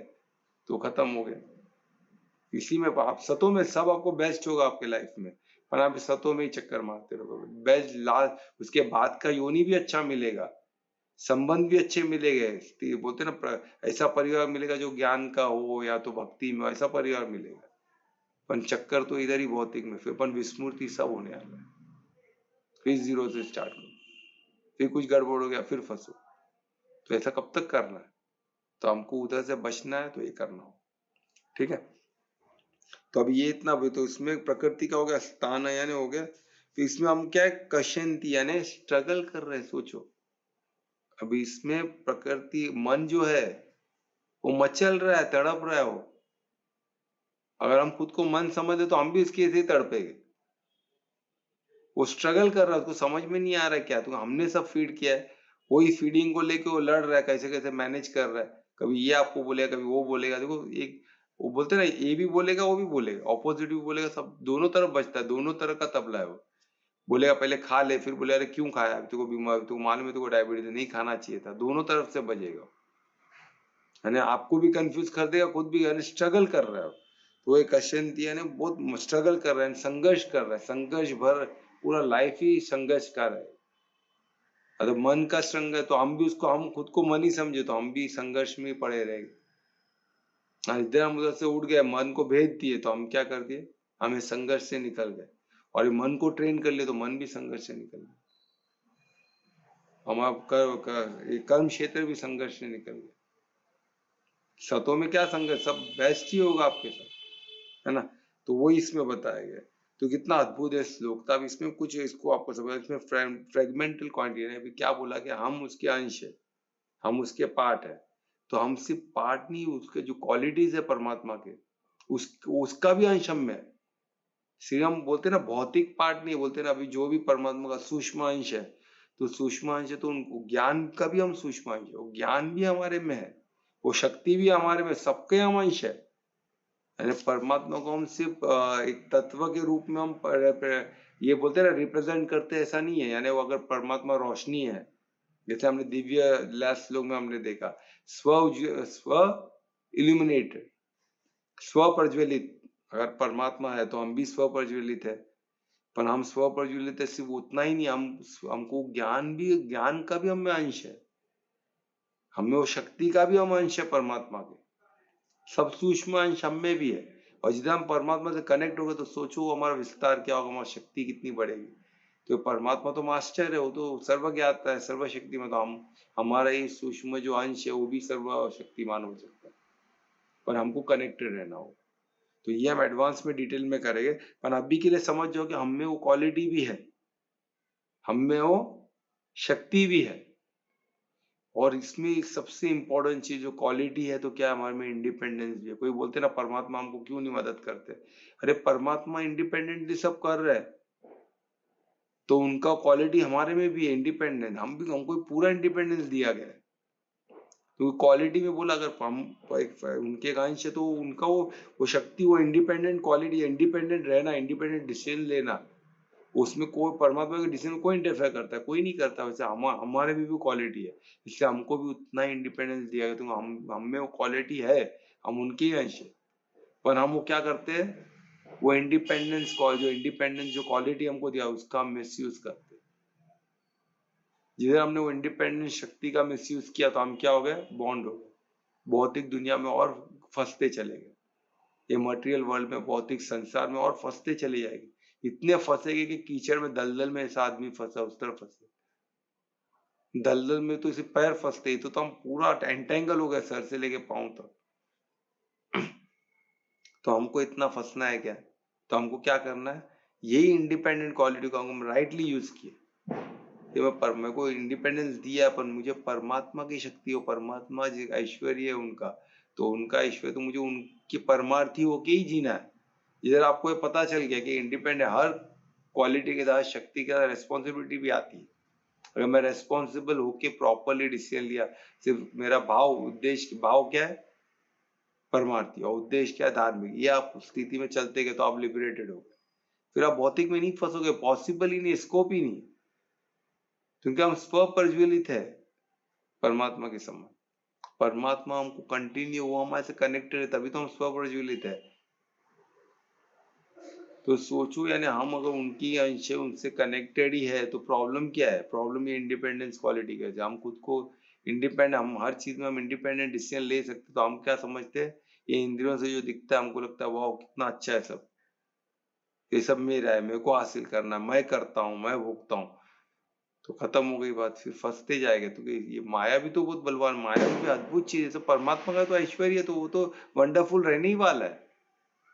तो खत्म हो गया। इसी में आप सतों में सब आपको बेस्ट होगा आपके लाइफ में, पर आप सतों में ही चक्कर मारते रहोगे। बेस्ट लास्ट उसके बाद का योनि भी अच्छा मिलेगा, संबंध भी अच्छे मिलेंगे। बोलते ना ऐसा परिवार मिलेगा जो ज्ञान का हो या तो भक्ति में, ऐसा परिवार मिलेगा। पर चक्कर तो इधर ही भौतिक में, फिर अपन विस्मृति सब होने वाला है। फिर जीरो से स्टार्ट करो, फिर कुछ गड़बड़ हो गया फिर फंसो। तो ऐसा कब तक करना है? तो हमको उधर से बचना है तो ये करना हो, ठीक है। तो अब ये इतना भी, तो इसमें प्रकृति का हो गया, स्थान यानी हो गया। तो इसमें हम क्या है, कशंती यानी स्ट्रगल कर रहे हैं। सोचो अभी इसमें प्रकृति मन जो है वो मचल रहा है, तड़प रहा है। वो अगर हम खुद को मन समझे तो हम भी इसके ऐसे ही तड़पेंगे। वो स्ट्रगल कर रहा है, उसको समझ में नहीं आ रहा है क्या, तो हमने सब फीड किया है, वही फीडिंग को लेके वो लड़ रहा है, कैसे कैसे मैनेज कर रहा है। कभी ये आपको बोलेगा, कभी वो बोलेगा। देखो एक वो बोलते ना, ये भी बोलेगा वो भी बोलेगा, ऑपोजिट भी बोलेगा, सब दोनों तरफ बचता है, दोनों तरह का तबला है वो। बोलेगा पहले खा ले, फिर बोले अरे क्यों खाया, तुमको बीमार, तुमको मालूम है तुमको डायबिटीज, नहीं खाना चाहिए था। दोनों तरफ से बजेगा, है ना। आपको भी कंफ्यूज कर देगा, खुद भी स्ट्रगल कर रहा है। तो एक अशांति है, बहुत स्ट्रगल कर रहा है, संघर्ष कर रहा है, संघर्ष भर पूरा लाइफ ही संघर्ष कर रहा है। अगर मन का संघर्ष, तो हम भी उसको, हम खुद को मन ही समझे तो हम भी संघर्ष में पड़े रहेंगे। इधर हम उधर से उठ गए, मन को भेज दिए तो हम क्या कर दिए, हमें संघर्ष से निकल गए। और मन को ट्रेन कर लिए तो मन भी संघर्ष से निकल गया। हम आप कर्म क्षेत्र भी संघर्ष से निकल गए। सतों में क्या संघर्ष, सब बेस्ट ही होगा आपके साथ, है ना। तो वो इसमें बताया गया। तो कितना अद्भुत है श्लोक। तब इसमें कुछ इसको आपको समझ, इसमें फ्रेगमेंटल क्वांटिटी है। क्या बोला कि हम उसके अंश है, हम उसके पार्ट है। तो हम सिर्फ पार्ट नहीं, उसके जो क्वालिटीज है परमात्मा के, उसका भी अंश हम में है। सिर्फ हम बोलते ना भौतिक पार्ट नहीं बोलते ना, अभी जो भी परमात्मा का सूक्ष्म अंश है, तो सूक्ष्म अंश है, तो उनको ज्ञान का भी हम सूक्ष्म अंश है, वो ज्ञान भी हमारे में है, वो शक्ति भी हमारे में, सबके हम अंश है। यानी परमात्मा को हम सिर्फ एक तत्व के रूप में हम ये बोलते हैं ना रिप्रेजेंट करते, ऐसा नहीं है। यानी वो अगर परमात्मा रोशनी है, जैसे हमने दिव्य लास्ट श्लोक में हमने देखा, स्व इल्यूमिनेटेड, स्व प्रज्वलित। अगर परमात्मा है तो हम भी स्व प्रज्वलित है। पर हम स्व प्रज्वलित है सिर्फ उतना ही नहीं, हमको ज्ञान का भी हमें अंश है, हमें वो शक्ति का भी हम अंश है परमात्मा के, सब सूक्ष्म अंश हम में भी है। और जितना हम परमात्मा से कनेक्ट हो गए तो सोचो हमारा विस्तार क्या होगा, हमारी शक्ति कितनी बढ़ेगी। तो परमात्मा तो मास्टर है, वो तो सर्वज्ञात है, सर्वशक्ति में। तो हमारा ये सूक्ष्म जो अंश है वो भी सर्वशक्तिमान हो सकता है, पर हमको कनेक्टेड रहना होगा। तो ये हम एडवांस में डिटेल में करेंगे, पर अभी के लिए समझ जाओ कि हम में वो क्वालिटी भी है, हम में वो शक्ति भी है। और इसमें सबसे इंपॉर्टेंट चीज जो क्वालिटी है, तो क्या हमारे में इंडिपेंडेंस भी है। कोई बोलते ना परमात्मा हमको क्यों नहीं मदद करते, अरे परमात्मा इंडिपेंडेंटली सब कर रहे हैं, तो उनका क्वालिटी हमारे में भी है, इंडिपेंडेंस। हमको पूरा इंडिपेंडेंस दिया गया है। तो क्वालिटी में बोला, अगर हम उनके अंश है तो उनका वो शक्ति, वो इंडिपेंडेंट क्वालिटी, इंडिपेंडेंट रहना, इंडिपेंडेंट डिसीजन लेना, उसमें कोई परमात्मा के डिसीजन कोई इंटरफेयर करता है, कोई नहीं करता। वैसे हमारे में भी क्वालिटी है, इसलिए हमको भी उतना ही इंडिपेंडेंस दिया गया। तो हम में वो क्वालिटी है, हम उनके ही अंश है। पर हम वो क्या करते हैं, वो इंडिपेंडेंस जो क्वालिटी हमको दिया उसका हम मिसयूज करते हैं। जिधर हमने वो इंडिपेंडेंस शक्ति का मिसयूज किया तो हम क्या हो गए, बॉन्ड हो गए, भौतिक दुनिया में और फंसते चले गए। ये मटेरियल वर्ल्ड में, भौतिक संसार में और फंसते चले जाएंगे। इतने फंसेंगे कि कीचड़ में, दलदल में ऐसा आदमी फंसा, उस तरह फंसे। दलदल में तो इसे पैर फंसते ही तो हम पूरा एंटेंगल हो गए सर से लेके पांव तक। तो हमको इतना फंसना है क्या? तो हमको क्या करना है, यही इंडिपेंडेंट क्वालिटी को हम राइटली यूज किए। मेरे को इंडिपेंडेंस दिया, पर मुझे परमात्मा की शक्ति हो, परमात्मा जी ऐश्वर्य है उनका, तो उनका ऐश्वर्य तो मुझे उनकी परमार्थी होके ही जीना है। इधर आपको ये पता चल गया कि इंडिपेंडेंट हर क्वालिटी के साथ, शक्ति के साथ रिस्पॉन्सिबिलिटी भी आती है। अगर मैं रेस्पॉन्सिबल होके प्रॉपरली डिसीजन लिया, सिर्फ मेरा भाव उद्देश्य, भाव क्या है परमार्थी और उद्देश्य क्या है धार्मिक, ये आप उस स्थिति में चलते गए तो आप लिबरेटेड हो गए। फिर आप भौतिक में नहीं फंसोगे, पॉसिबल ही नहीं, स्कोप ही नहीं, क्योंकि हम स्व प्रज्वलित है परमात्मा के समान। परमात्मा हमको कंटिन्यू, वो हमारे से कनेक्टेड है, तभी तो हम स्व प्रज्वलित है। तो सोचो, यानी हम अगर उनकी अंश है, उनसे कनेक्टेड ही है, तो प्रॉब्लम क्या है? प्रॉब्लम ये इंडिपेंडेंस क्वालिटी का है। हम खुद को इंडिपेंडेंट, हम हर चीज में हम इंडिपेंडेंट डिसीजन ले सकते, तो हम क्या समझते हैं, ये इंद्रियों से जो दिखता है हमको लगता है वाह कितना अच्छा है सब, ये सब मेरा है, मेरे को हासिल करना है, मैं करता हूँ, मैं भोगता हूँ, तो खत्म हो गई बात, फिर फंसते जाएगा। तो ये माया भी तो बहुत बलवान, माया भी अद्भुत चीज है। तो परमात्मा का तो ऐश्वर्य, तो वो तो वंडरफुल रहने ही वाला है,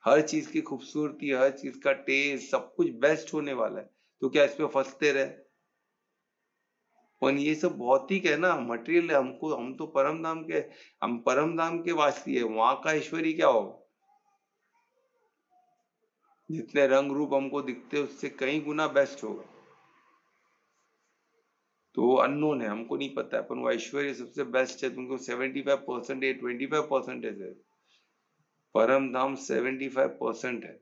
हर चीज की खूबसूरती, हर चीज का टेस्ट, सब कुछ बेस्ट होने वाला है। तो क्या इस पे फंसते रहे? और ये सब भौतिक है ना, मटेरियल है। हमको, हम तो परम धाम के, हम परम धाम के वासी है, वहां का ऐश्वर्य क्या होगा? जितने रंग रूप हमको दिखते हैं उससे कई गुना बेस्ट होगा। तो वो अननोन है, हमको नहीं पता है, पर वो ऐश्वर्य सबसे बेस्ट है। तुमको 75% है, 25% है, परम धाम 75% है।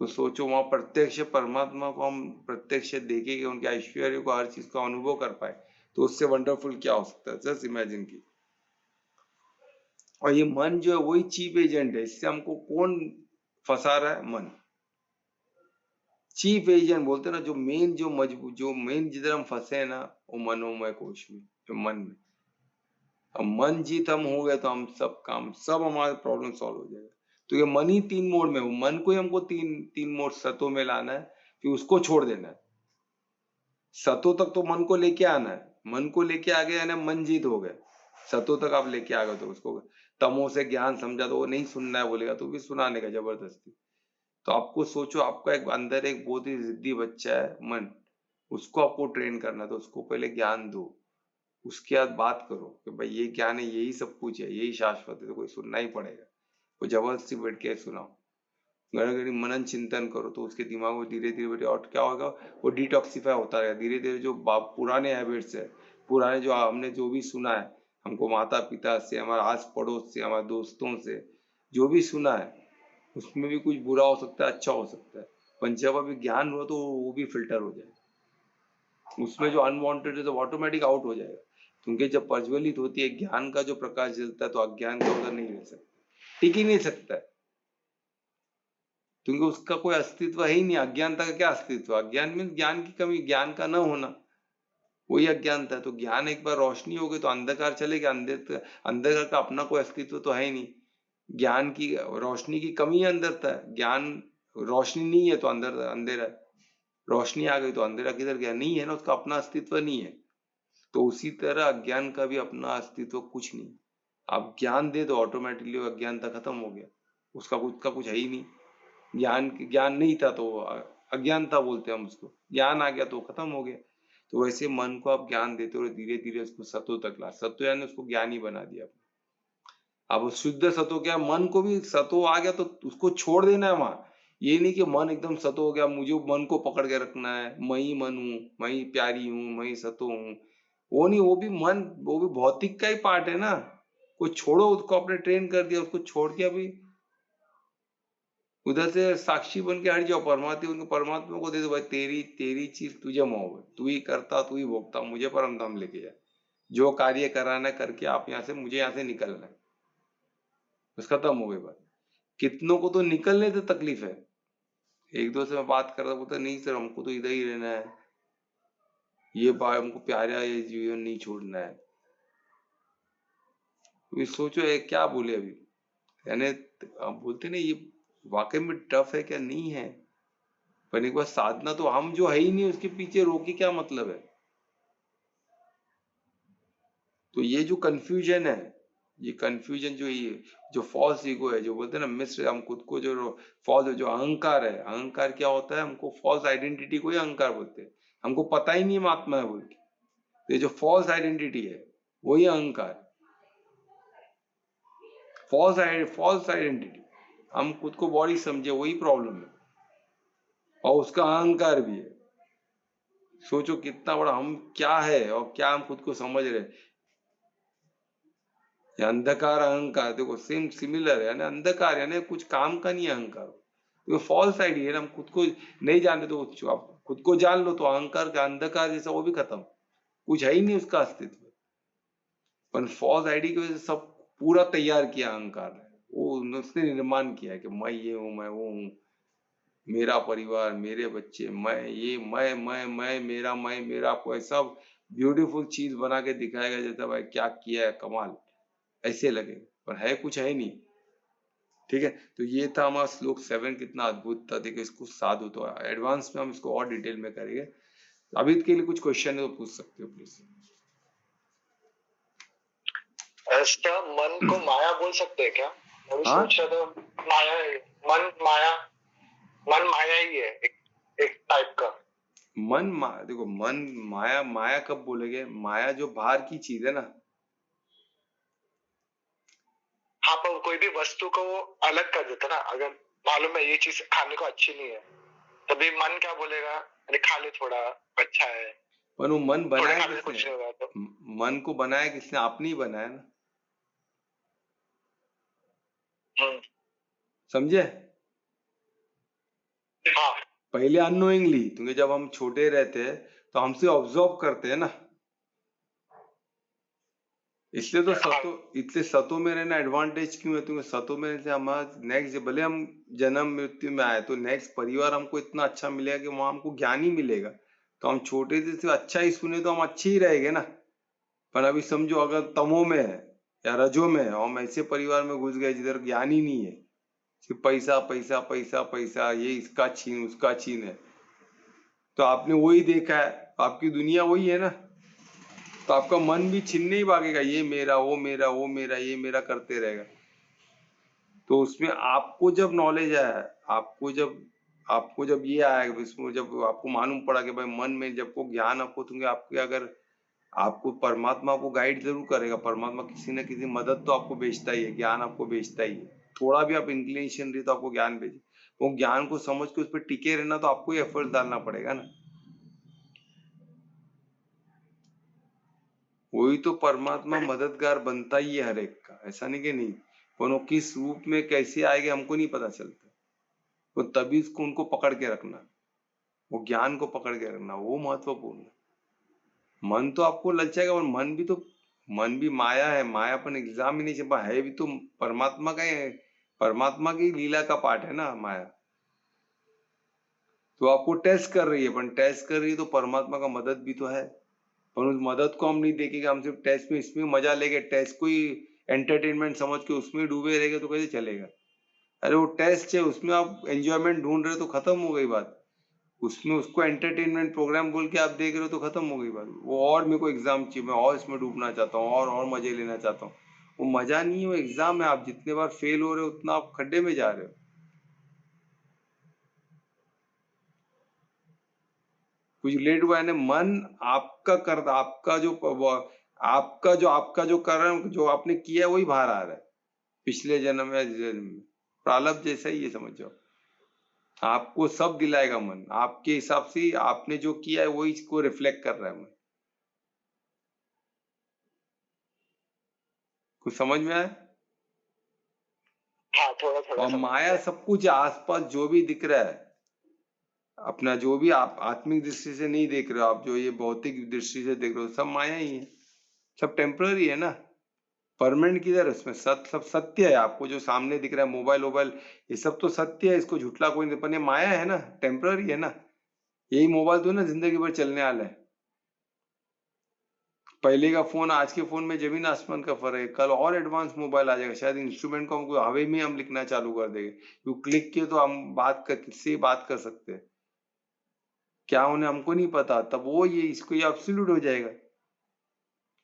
तो सोचो, वहां प्रत्यक्ष परमात्मा को हम प्रत्यक्ष देखेंगे, उनके ऐश्वर्य को, हर चीज का अनुभव कर पाए, तो उससे वंडरफुल क्या हो सकता है? जस्ट इमेजिन की। और ये मन जो है वही चीफ एजेंट है, इससे हमको कौन फंसा रहा है? मन चीफ एजेंट बोलते हैं ना, जो मेन, जो मजबूत, जो मेन जिधर हम फंसे हैं ना, वो मनोमय कोश में, जो मन में। अब मन जीत हम हो गए तो हम सब काम, सब हमारे प्रॉब्लम सॉल्व हो जाएगा। तो ये मन ही तीन मोड में, मन को ही हमको तीन तीन मोड सतों में लाना है, फिर उसको छोड़ देना है। सतों तक तो मन को लेके आना है, मन को लेके आ गए ना, मन जीत हो गए। सतों तक आप लेके आ गए तो उसको तमो से ज्ञान समझा, तो वो नहीं सुनना है बोलेगा तो भी सुनाने का जबरदस्ती। तो आपको सोचो, आपका एक अंदर एक बहुत ही जिद्दी बच्चा है मन, उसको आपको ट्रेन करना है, तो उसको पहले ज्ञान दो, उसके बाद बात करो कि भाई ये ज्ञान है, यही सब कुछ है, यही शाश्वत है, तो कोई सुनना ही पड़ेगा। वो जबरदस्ती बैठ के सुनाओ, घड़ी घड़ी मनन चिंतन करो, तो उसके दिमाग में धीरे धीरे बैठे, और क्या होगा, वो डिटॉक्सिफाई होता रहेगा धीरे धीरे। जो पुराने हैबिट्स है, पुराने जो हमने जो भी सुना है, हमको माता पिता से, हमारे आस पड़ोस से, हमारे दोस्तों से जो भी सुना है, उसमें भी कुछ बुरा हो सकता है, अच्छा हो सकता है, पर जब अभी ज्ञान हो तो वो भी फिल्टर हो जाए, उसमें जो अनवांटेड है तो ऑटोमेटिक आउट हो जाएगा। क्योंकि जब प्रज्वलित होती है ज्ञान का जो प्रकाश जलता है, तो अज्ञान का उधर नहीं रह सकता, टिक ही नहीं सकता है, क्योंकि उसका कोई अस्तित्व है ही नहीं। अज्ञानता का क्या अस्तित्व? अज्ञान में ज्ञान की कमी, ज्ञान का न होना, वही अज्ञानता है। तो ज्ञान एक बार रोशनी हो गई तो अंधकार चलेगा, अंधकार का अपना कोई अस्तित्व तो है ही नहीं। ज्ञान की रोशनी की कमी है अंदर है, ज्ञान रोशनी नहीं है तो अंदर अंधेरा है, रोशनी आ गई तो अंधेरा किधर गया? नहीं है ना, उसका अपना अस्तित्व नहीं है। तो उसी तरह अज्ञान का भी अपना अस्तित्व कुछ नहीं। आप ज्ञान दे दो, ऑटोमेटिकली अज्ञानता खत्म हो गया, उसका कुछ है ही नहीं। ज्ञान नहीं था तो अज्ञानता बोलते हैं हम उसको, ज्ञान आ गया तो खत्म हो गया। तो वैसे मन को आप ज्ञान देते हो, धीरे धीरे उसको सत्व तक ला, सत्व यानी उसको ज्ञान ही बना दिया। अब शुद्ध सतो क्या, मन को भी सतो आ गया तो उसको छोड़ देना है वहां। ये नहीं कि मन एकदम सतो हो गया, मुझे मन को पकड़ के रखना है, मैं ही मन हूँ, मैं ही प्यारी हूँ, मैं ही सतो हूँ। वो नहीं, वो भी मन, वो भी भौतिक का ही पार्ट है ना। को छोड़ो, उसको आपने ट्रेन कर दिया, उसको छोड़ के अभी उधर से साक्षी बन के हट जाओ, परमात्मा, उनको परमात्मा को दे दो, भाई तेरी तेरी चीज तुझे मोह, तू ही करता, तू ही भोगता, मुझे परम धाम लेके जा, जो कार्य कराना करके आप यहाँ से, मुझे यहाँ से निकलना है, बस खत्म हो गई बात। कितनों को तो निकलने से तकलीफ है। एक दो से मैं बात कर रहा, बोलता नहीं सर हमको तो इधर ही रहना है, ये बात हमको प्यारा, ये जीवन नहीं छोड़ना है। तो सोचो ये क्या बोले अभी, यानी आप बोलते ना, ये वाकई में टफ है क्या? नहीं है, पर एक बार साधना तो हम जो है ही नहीं, उसके पीछे रोके क्या मतलब है? तो ये जो कंफ्यूजन है, ये कंफ्यूजन जो, ये जो फॉल्स ईगो है, जो बोलते हैं ना मिस्र, हम खुद को जो फॉल्स, जो अहंकार है, अहंकार क्या होता है? हमको फॉल्स आइडेंटिटी को ही अहंकार बोलते हैं, हमको पता ही नहीं आत्मा है बोल के। तो ये जो फॉल्स आइडेंटिटी है वही अहंकार, फॉल्स आइडेंटिटी, हम खुद को बॉडी समझे, वही प्रॉब्लम है, और उसका अहंकार भी है। सोचो कितना बड़ा हम क्या है और क्या हम खुद को समझ रहे हैं। ये अंधकार अहंकार देखो सेम सिमिलर है ना, अंधकार यानी कुछ काम का नहीं है अहंकार, तो फॉल्स आइडिया है ना, हम खुद को नहीं जानते तो आप खुद को जान लो तो अहंकार का अंधकार जैसा वो भी खत्म, कुछ है ही नहीं उसका अस्तित्व। पर फॉल्स आइडिया की वजह से सब पूरा तैयार किया अहंकार ने, वो उसने निर्माण किया है कि मैं ये हूँ, मैं वो हूँ, मेरा परिवार, मेरे बच्चे, मैं ये मैं मेरा कोई सब ब्यूटीफुल चीज बना के दिखाएगा जैसा भाई क्या किया है कमाल, ऐसे लगे पर है कुछ है नहीं। ठीक है, तो ये था हमारा श्लोक 7, कितना अद्भुत था। देखिए इसको साधु तो एडवांस में हम इसको और डिटेल में करेंगे। अभी के लिए कुछ क्वेश्चन है तो पूछ सकते हो प्लीज। ऐसा मन को माया बोल सकते हैं क्या? मैं भी हाँ? सोच रहा था माया है, मन माया ही है एक टाइप का। देखो मन माया कब बोलेगे? माया जो बाहर की चीज है ना। हाँ, पर कोई भी वस्तु को वो अलग कर देता ना, अगर मालूम है ये चीज खाने को अच्छी नहीं है तभी मन क्या बोलेगा, अरे खा ले थोड़ा, अच्छा है। पर वो मन बनाया किसने? कुछ नहीं होगा तो मन को बनाया किसने? आपने ही बनाया ना, समझे? हाँ पहले अननोइंगली, क्योंकि जब हम छोटे रहते हैं तो हमसे ऑब्जर्व करते हैं ना, इसलिए सतो में रहना एडवांटेज क्यों है? क्योंकि सतो में रहने से हमारा नेक्स्ट, भले हम जन्म मृत्यु में आए तो नेक्स्ट परिवार हमको इतना अच्छा मिलेगा कि वहां हमको ज्ञान ही मिलेगा, तो हम छोटे से अच्छा ही सुने तो हम अच्छे ही रहेंगे ना। पर अभी समझो अगर तमो में है या रजो में है और हम ऐसे परिवार में घुस गए जिधर ज्ञान ही नहीं है, सिर्फ पैसा पैसा पैसा पैसा, ये इसका छीन उसका छीन है, तो आपने वही देखा है, आपकी दुनिया वही है ना, तो आपका मन भी छीनने ही भागेगा, ये मेरा वो मेरा वो मेरा ये मेरा करते रहेगा। तो उसमें आपको जब नॉलेज आया, आपको जब ये आया, इसमें जब आपको मालूम पड़ा कि भाई मन में जब को ज्ञान आपको, क्योंकि आपके अगर आपको परमात्मा को गाइड जरूर करेगा, परमात्मा किसी न किसी मदद तो आपको भेजता ही है, ज्ञान आपको भेजता ही है, थोड़ा भी आप इंक्लिनेशन रही तो आपको ज्ञान भेजे, वो ज्ञान को समझ के उस पर टिके रहना तो आपको ही एफर्ट डालना पड़ेगा ना। वही तो परमात्मा मददगार बनता ही है हर एक का, ऐसा नहीं कि नहीं, पर वो किस रूप में कैसे आएगा हमको नहीं पता चलता, तो तभी उसको उनको पकड़ के रखना, वो ज्ञान को पकड़ के रखना वो महत्वपूर्ण है। मन तो आपको ललचाएगा, और मन भी माया है, मायापन एग्जाम ही नहीं छपा है, भी तो परमात्मा का है, परमात्मा की लीला का पार्ट है ना माया, तो आपको टेस्ट कर रही है, पर टेस्ट कर रही है तो परमात्मा का मदद भी तो है, पर उस मदद को हम नहीं देखेंगे, हम सिर्फ टेस्ट में इसमें मजा लेंगे, टेस्ट को ही एंटरटेनमेंट समझ के उसमें डूबे रहेंगे तो कैसे चलेगा? अरे वो टेस्ट है, उसमें आप एंजॉयमेंट ढूंढ रहे हो तो खत्म हो गई बात, उसमें उसको एंटरटेनमेंट प्रोग्राम बोल के आप देख रहे हो तो खत्म हो गई बात। वो और मेरे को एग्जाम चाहिए, मैं और इसमें डूबना चाहता हूँ और मजे लेना चाहता हूँ, वो मजा नहीं है, वो एग्जाम है, आप जितने बार फेल हो रहे हो उतना आप खड्डे में जा रहे हो। कुछ लेट हुआ है, मन आपका कर, आपका जो कर्म जो आपने किया है वही बाहर आ रहा है, पिछले जन्म या जन्म में प्रारब्ध जैसा ही ये समझ जाओ, आपको सब दिलाएगा मन, आपके हिसाब से आपने जो किया है वही इसको रिफ्लेक्ट कर रहा है मन। कुछ समझ में आया? हाँ, थोड़ा थोड़ा और समझ माया गया। सब कुछ आसपास जो भी दिख रहा है, अपना जो भी आप आत्मिक दृष्टि से नहीं देख रहे हो, आप जो ये भौतिक दृष्टि से देख रहे हो, सब माया ही है, सब टेम्पररी है ना, परमानेंट किधर है उसमें? सब सत्य है, आपको जो सामने दिख रहा है मोबाइल वोबाइल ये सब तो सत्य है, इसको झुटला कोई नहीं, पर ये माया है ना, टेम्पररी है ना, यही मोबाइल तो ना जिंदगी भर चलने वाला है, पहले का फोन आज के फोन में जमीन आसमान का फर्क है, कल और एडवांस मोबाइल आ जाएगा, शायद इंस्ट्रूमेंट को हमको हवे में हम लिखना चालू कर देंगे, तो क्लिक किए तो हम किससे बात कर सकते हैं, क्या उन्हें हमको नहीं पता, तब वो ये इसको ये एब्सोल्यूट हो जाएगा।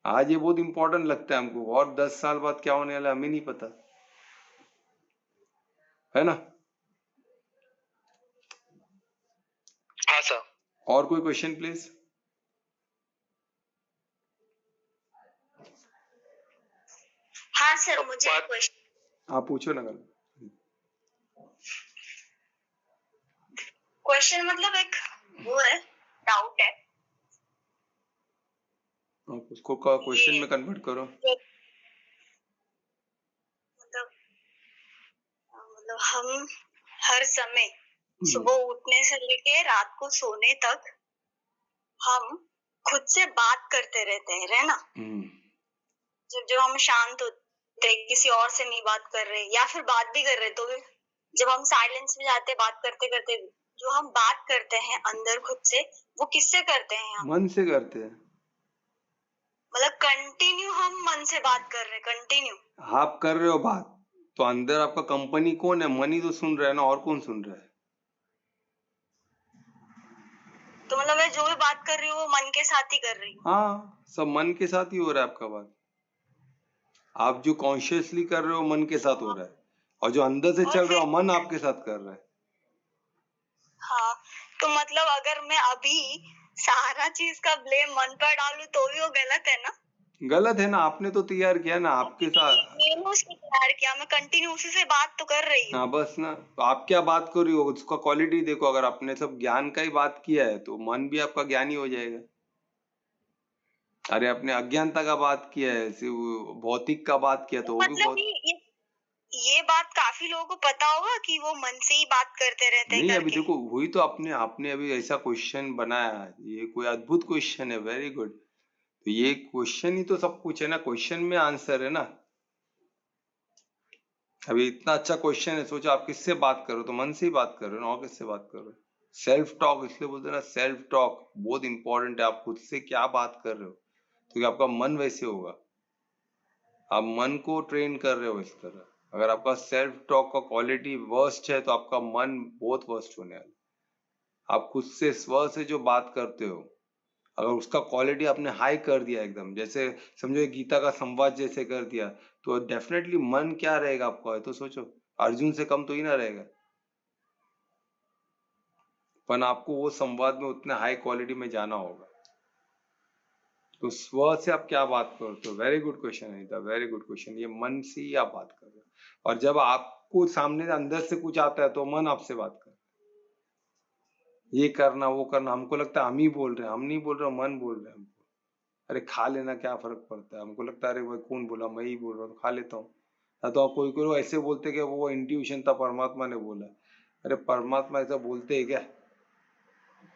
आज ये बहुत इंपॉर्टेंट लगता है हमको, और 10 साल बाद क्या होने वाला हमें नहीं पता, है ना? हाँ सर। और कोई क्वेश्चन प्लीज? हाँ सर, मुझे क्वेश्चन। आप पूछो ना। क्वेश्चन मतलब एक वो है, डाउट है आप उसको क्वेश्चन में कन्वर्ट करो। मतलब हम हर समय सुबह उठने से लेके रात को सोने तक हम खुद से बात करते रहते हैं, है ना? जब हम शांत होते हैं, किसी और से नहीं बात कर रहे या फिर बात भी कर रहे, तो भी जब हम साइलेंस में जाते बात करते करते, जो हम बात करते हैं अंदर खुद से, वो किससे करते हैं? हम मन से करते हैं। मतलब कंटिन्यू हम मन से बात कर रहे हैं, कंटिन्यू आप कर रहे हो बात, तो अंदर आपका कंपनी कौन है? मन ही तो सुन रहा है ना, और कौन सुन रहा है? तो मतलब मैं जो भी बात कर रही हूँ वो मन के साथ ही कर रही हूँ। हाँ, सब मन के साथ ही हो रहा है आपका बात। आप जो कॉन्शियसली कर रहे हो मन के साथ हो रहा है, और जो अंदर से चल रहा है मन आपके साथ कर रहा है। हाँ, तो मतलब अगर मैं अभी सारा चीज का ब्लेम मन पर डालूं तो भी वो गलत है ना? गलत है ना, आपने तो तैयार किया ना आपके साथ। मैंने उसको तैयार किया, मैं कंटिन्यू उसी से बात तो कर रही हूँ। हाँ बस ना, तो आप क्या बात कर रही हो उसका क्वालिटी देखो। अगर आपने सब ज्ञान का ही बात किया है तो मन भी आपका ज्ञानी हो जाएगा। अरे आपने अज्ञानता का बात किया है, भौतिक का बात किया तो वो भी मतलब ये बात काफी लोगों को पता होगा कि वो मन से ही बात करते रहते हैं। नहीं, अभी देखो वही तो आपने अभी ऐसा क्वेश्चन बनाया है, ये कोई अद्भुत क्वेश्चन है, वेरी गुड। तो ये क्वेश्चन ही तो सब कुछ है ना, क्वेश्चन में आंसर है ना। अभी इतना अच्छा क्वेश्चन है, सोचो आप किससे बात करो, तो मन से ही बात कर रहे हो ना, और किससे बात कर रहे हो? सेल्फ टॉक, इसलिए बोलते हैं ना सेल्फ टॉक बहुत इंपॉर्टेंट है। आप खुद से क्या बात कर रहे हो, तो आपका मन वैसे होगा। आप मन को ट्रेन कर रहे हो इस तरह। अगर आपका सेल्फ टॉक का क्वालिटी वर्स्ट है तो आपका मन बहुत वर्स्ट होने वाला। आप खुद से स्व से जो बात करते हो, अगर उसका क्वालिटी आपने हाई कर दिया एकदम, जैसे समझो गीता का संवाद जैसे कर दिया, तो डेफिनेटली मन क्या रहेगा आपका? तो सोचो अर्जुन से कम तो ही ना रहेगा। पर आपको वो संवाद में उतने हाई क्वालिटी में जाना होगा। तो स्व से आप क्या बात करते हो? Very good question Anita, very good question. ये मन से ही आप बात कर रहे हो, और जब आपको सामने अंदर से कुछ आता है तो मन आपसे बात कर रहा है, ये करना वो करना। हमको लगता है हम ही बोल रहे हैं, हम नहीं बोल रहे, मन बोल रहे हैं हमको। अरे खा लेना, क्या फर्क पड़ता है? हमको लगता है अरे भाई कौन बोला, मैं ही बोल रहा हूँ, खा लेता हूँ। तो आप कोई कोई ऐसे बोलते कि वो इंट्यूशन था, परमात्मा ने बोला। अरे परमात्मा ऐसा बोलते है क्या?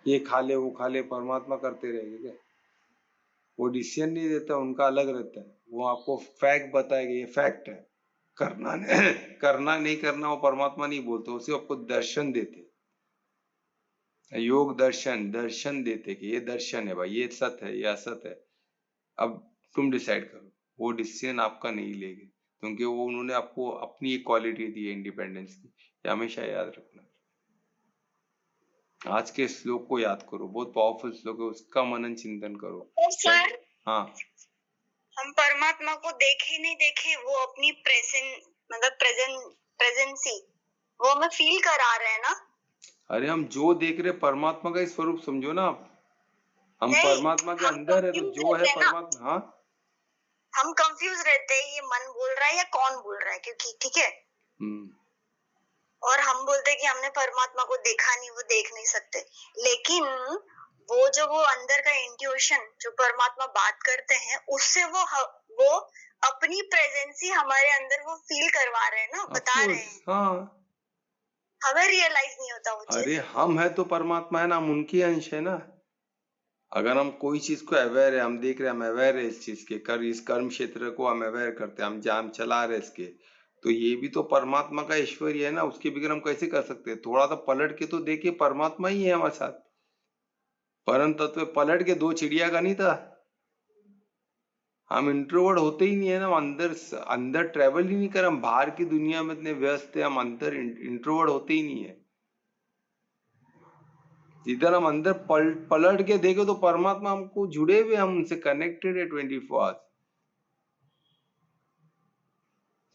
ये खा ले वो खा ले, परमात्मा करते रहेंगे क्या? वो डिसीजन नहीं देता, उनका अलग रहता है। वो आपको फैक्ट बताएगा, ये फैक्ट है, करना नहीं करना नहीं करना वो परमात्मा नहीं बोलते, उसे आपको दर्शन देते। योग दर्शन, दर्शन देते कि ये दर्शन है भाई, ये सत्य है, ये असत है, अब तुम डिसाइड करो। वो डिसीजन आपका नहीं लेंगे, क्योंकि वो उन्होंने आपको अपनी एक क्वालिटी दी है इंडिपेंडेंस की। ये हमेशा याद रखना। आज के श्लोक को याद करो, बहुत पावरफुल श्लोक है, उसका मनन चिंतन करो। तो सर, हाँ, हम परमात्मा को देखे नहीं देखे, वो अपनी प्रेजेंसी वो हमें फील करा रहे हैं ना। अरे हम जो देख रहे परमात्मा का ही स्वरूप समझो ना आप। हम परमात्मा के अंदर है, तो जो है परमात्मा। हाँ, हम कंफ्यूज रहते हैं, ये मन बोल रहा है या कौन बोल रहा है, क्योंकि ठीक है। और हम बोलते हैं कि हमने परमात्मा को देखा नहीं, वो देख नहीं सकते। लेकिन वो अंदर का इंट्यूशन जो परमात्मा बात करते हैं, उससे वो अपनी प्रेजेंसी हमारे अंदर वो फील करवा रहे हैं ना, बता रहे हैं। हाँ, हमें रियलाइज नहीं होता वो चीज। अरे हम है तो परमात्मा है ना, हम उनकी अंश है ना। अगर हम कोई चीज को अवेयर है, हम देख रहे हैं, हम अवेयर है इस चीज के, इस कर्म क्षेत्र को हम अवेयर करते हैं, हम जाम चला रहे इसके, तो ये भी तो परमात्मा का ऐश्वर्य है ना। उसके बगैर हम कैसे कर सकते हैं? थोड़ा सा पलट के तो देखिए, परमात्मा ही है हमारे साथ। परम तत्व पलट के दो चिड़िया का नहीं था। हम इंट्रोवर्ट होते ही नहीं है ना, अंदर ट्रेवल ही नहीं कर, हम बाहर की दुनिया में इतने व्यस्त है, हम अंदर इंट्रोवर्ट होते ही नहीं है। इधर हम अंदर पलट के देखे तो परमात्मा हमको जुड़े हुए, हम उनसे कनेक्टेड है 24 आवर्स।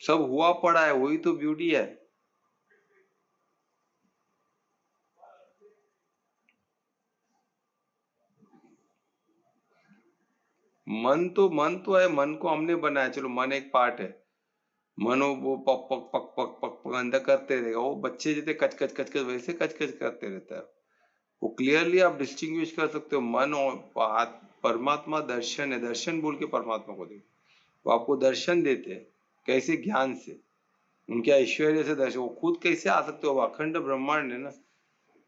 सब हुआ पड़ा है, वही तो ब्यूटी है। मन तो है, मन को हमने बनाया, चलो मन एक पार्ट है। मन वो पक पक पक पक पक पक अंदर करते रहेगा, वो बच्चे जैसे कच कच कच कच वैसे कच कच करते रहता है। वो क्लियरली आप डिस्टिंग्विश कर सकते हो मन और बात, परमात्मा दर्शन है, दर्शन बोल के परमात्मा को देखो, वो आपको दर्शन देते हैं। कैसे? ज्ञान से, उनके ऐश्वर्य से दर्शन। वो खुद कैसे आ सकते हो? अखंड ब्रह्मांड है ना,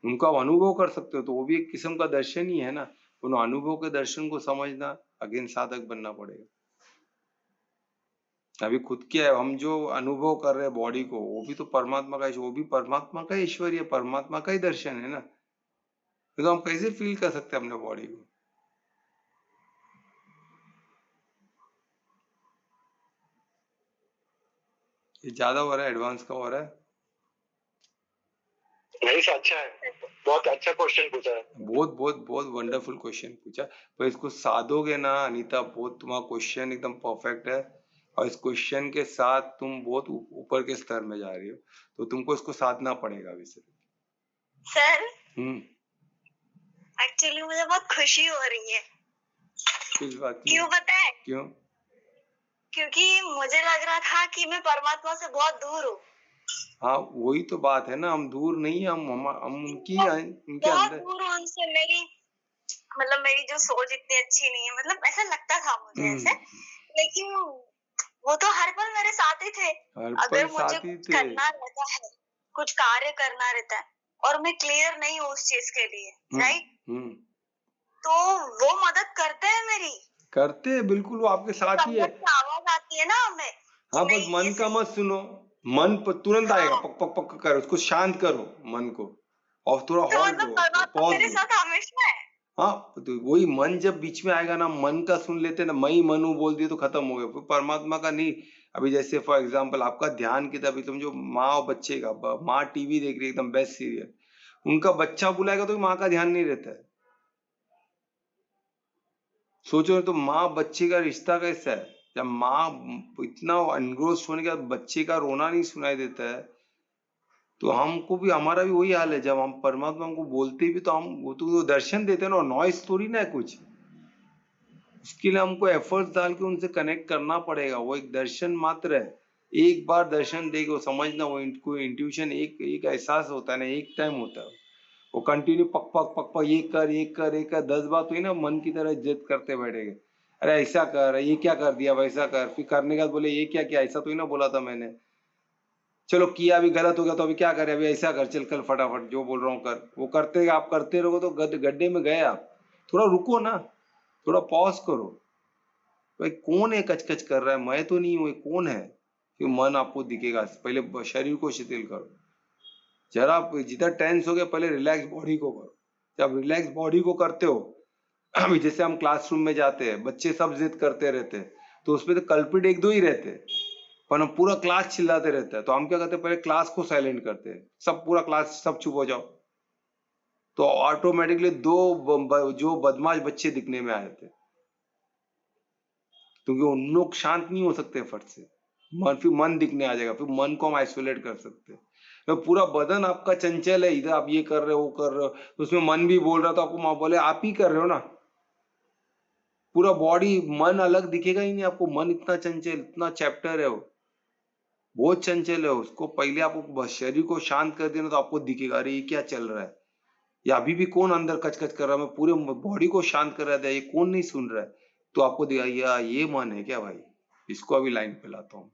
उनका अनुभव कर सकते हो, तो वो भी एक किस्म का दर्शन ही है ना। उन अनुभव के दर्शन को समझना अगेन साधक बनना पड़ेगा। अभी खुद क्या है, हम जो अनुभव कर रहे हैं बॉडी को, वो भी तो परमात्मा का, वो भी परमात्मा का ऐश्वर्य, परमात्मा का ही दर्शन है ना। तो हम कैसे फील कर सकते हैं अपने बॉडी को? ये ज्यादा हो रहा है, एडवांस का हो रहा है। नहीं से अच्छा है, बहुत अच्छा क्वेश्चन पूछा है। बहुत बहुत बहुत वंडरफुल क्वेश्चन पूछा। पर इसको साधोगे ना अनीता, बहुत तुम्हारा क्वेश्चन एकदम परफेक्ट है, और इस क्वेश्चन के साथ तुम बहुत ऊपर के स्तर में जा रही हो, तो तुमको इसको साधना पड़ेगा अभी से। सर एक्चुअली मुझे बहुत खुशी हो रही है। किस बात की? क्यों पता है? क्यों? क्योंकि मुझे लग रहा था कि मैं परमात्मा से बहुत दूर हूँ। हाँ, वही तो बात है ना, हम दूर नहीं है, हम उनके बहुत अंदर दूर हूँ उनसे। मेरी जो सोच इतनी अच्छी नहीं है, मतलब ऐसा लगता था मुझे ऐसे। लेकिन वो तो हर पल मेरे साथ ही थे। अगर मुझे कुछ करना रहता है, कुछ कार्य करना रहता है, और मैं क्लियर नहीं हूँ उस चीज के लिए, राइट, तो वो मदद करते हैं मेरी। करते हैं, बिल्कुल, वो आपके साथ ही है। आवाज आती है ना हमें। हाँ, बस मन का मत सुनो, मन पर तुरंत आएगा, पक पक पक करो, उसको शांत करो मन को, और थोड़ा हॉल्ट दो, पॉज मेरे साथ हमेशा है। हाँ, तो वही मन जब बीच में आएगा ना, मन का सुन लेते ना, मैं मनु बोल दिए तो खत्म हो गया, फिर परमात्मा का नहीं। अभी जैसे फॉर एग्जांपल आपका ध्यान की तरफ, समझो माँ और बच्चे का, माँ टीवी देख रही है, एकदम बेस्ट सीरियल, उनका बच्चा बुलाएगा तो माँ का ध्यान नहीं रहता है। सोचो तो माँ बच्चे का रिश्ता कैसा है, जब माँ इतना अनग्रोस्ड होने के बाद बच्चे का रोना नहीं सुनाई देता है, तो हमको भी, हमारा भी वही हाल है। जब हम परमात्मा को बोलते भी, तो हम वो तो दर्शन देते हैं ना, नॉइस थोड़ी ना है कुछ। उसके लिए हमको एफर्ट डाल के उनसे कनेक्ट करना पड़ेगा, वो एक दर्शन मात्र है। एक बार दर्शन देके वो समझना, वो इनको इंट्यूशन, एक एक एहसास होता है ना, एक टाइम होता है। वो कंटिन्यू पक पक पक पक, ये कर ये कर ये कर, 10 बात हुई ना, मन की तरह जिद करते बैठेंगे, अरे ऐसा कर, ये क्या कर दिया, वैसा कर, फिर करने के बाद बोले ये क्या किया, ऐसा तो ही ना बोला था मैंने, चलो किया, अभी गलत हो गया तो अभी क्या करें, अभी ऐसा कर, चल कल फटाफट जो बोल रहा हूँ कर। वो करते, आप करते रहो तो गड्ढे में गए आप। थोड़ा रुको ना, थोड़ा पॉज करो, भाई कौन है कचकच कर रहा है, मैं तो नहीं हूँ, कौन है? फिर मन आपको दिखेगा। पहले शरीर को शिथिल करो, जरा जितना टेंस हो गया, पहले रिलैक्स बॉडी को करो। जब रिलैक्स बॉडी को करते हो, अभी जैसे हम क्लासरूम में जाते हैं, बच्चे सब जिद करते रहते हैं, तो उसमें तो कल्पिट एक दो ही रहते हैं, पर हम पूरा क्लास चिल्लाते रहता है, तो हम क्या करते हैं, पहले क्लास को साइलेंट करते हैं, सब पूरा क्लास सब चुप हो जाओ, तो ऑटोमेटिकली जो बदमाश बच्चे दिखने में आए थे, क्योंकि उन लोग शांत नहीं हो सकते फट से, फिर मन दिखने आ जाएगा, फिर मन को हम आइसोलेट कर सकते हैं। तो पूरा बदन आपका चंचल है, इधर आप ये कर रहे हो वो कर रहे हो, तो उसमें मन भी बोल रहा, तो आपको माँ बोले आप ही कर रहे हो ना, पूरा बॉडी, मन अलग दिखेगा ही नहीं आपको। मन इतना चंचल, इतना चैप्टर है वो, बहुत चंचल है। उसको पहले आपको शरीर को शांत कर देना, तो आपको दिखेगा अरे ये क्या चल रहा है, या अभी भी कौन अंदर कचकच कर रहा है, मैं पूरे बॉडी को शांत कर रहा था, ये कौन नहीं सुन रहा है, तो आपको दिखा या ये मन है क्या भाई, इसको अभी लाइन पे लाता हूँ,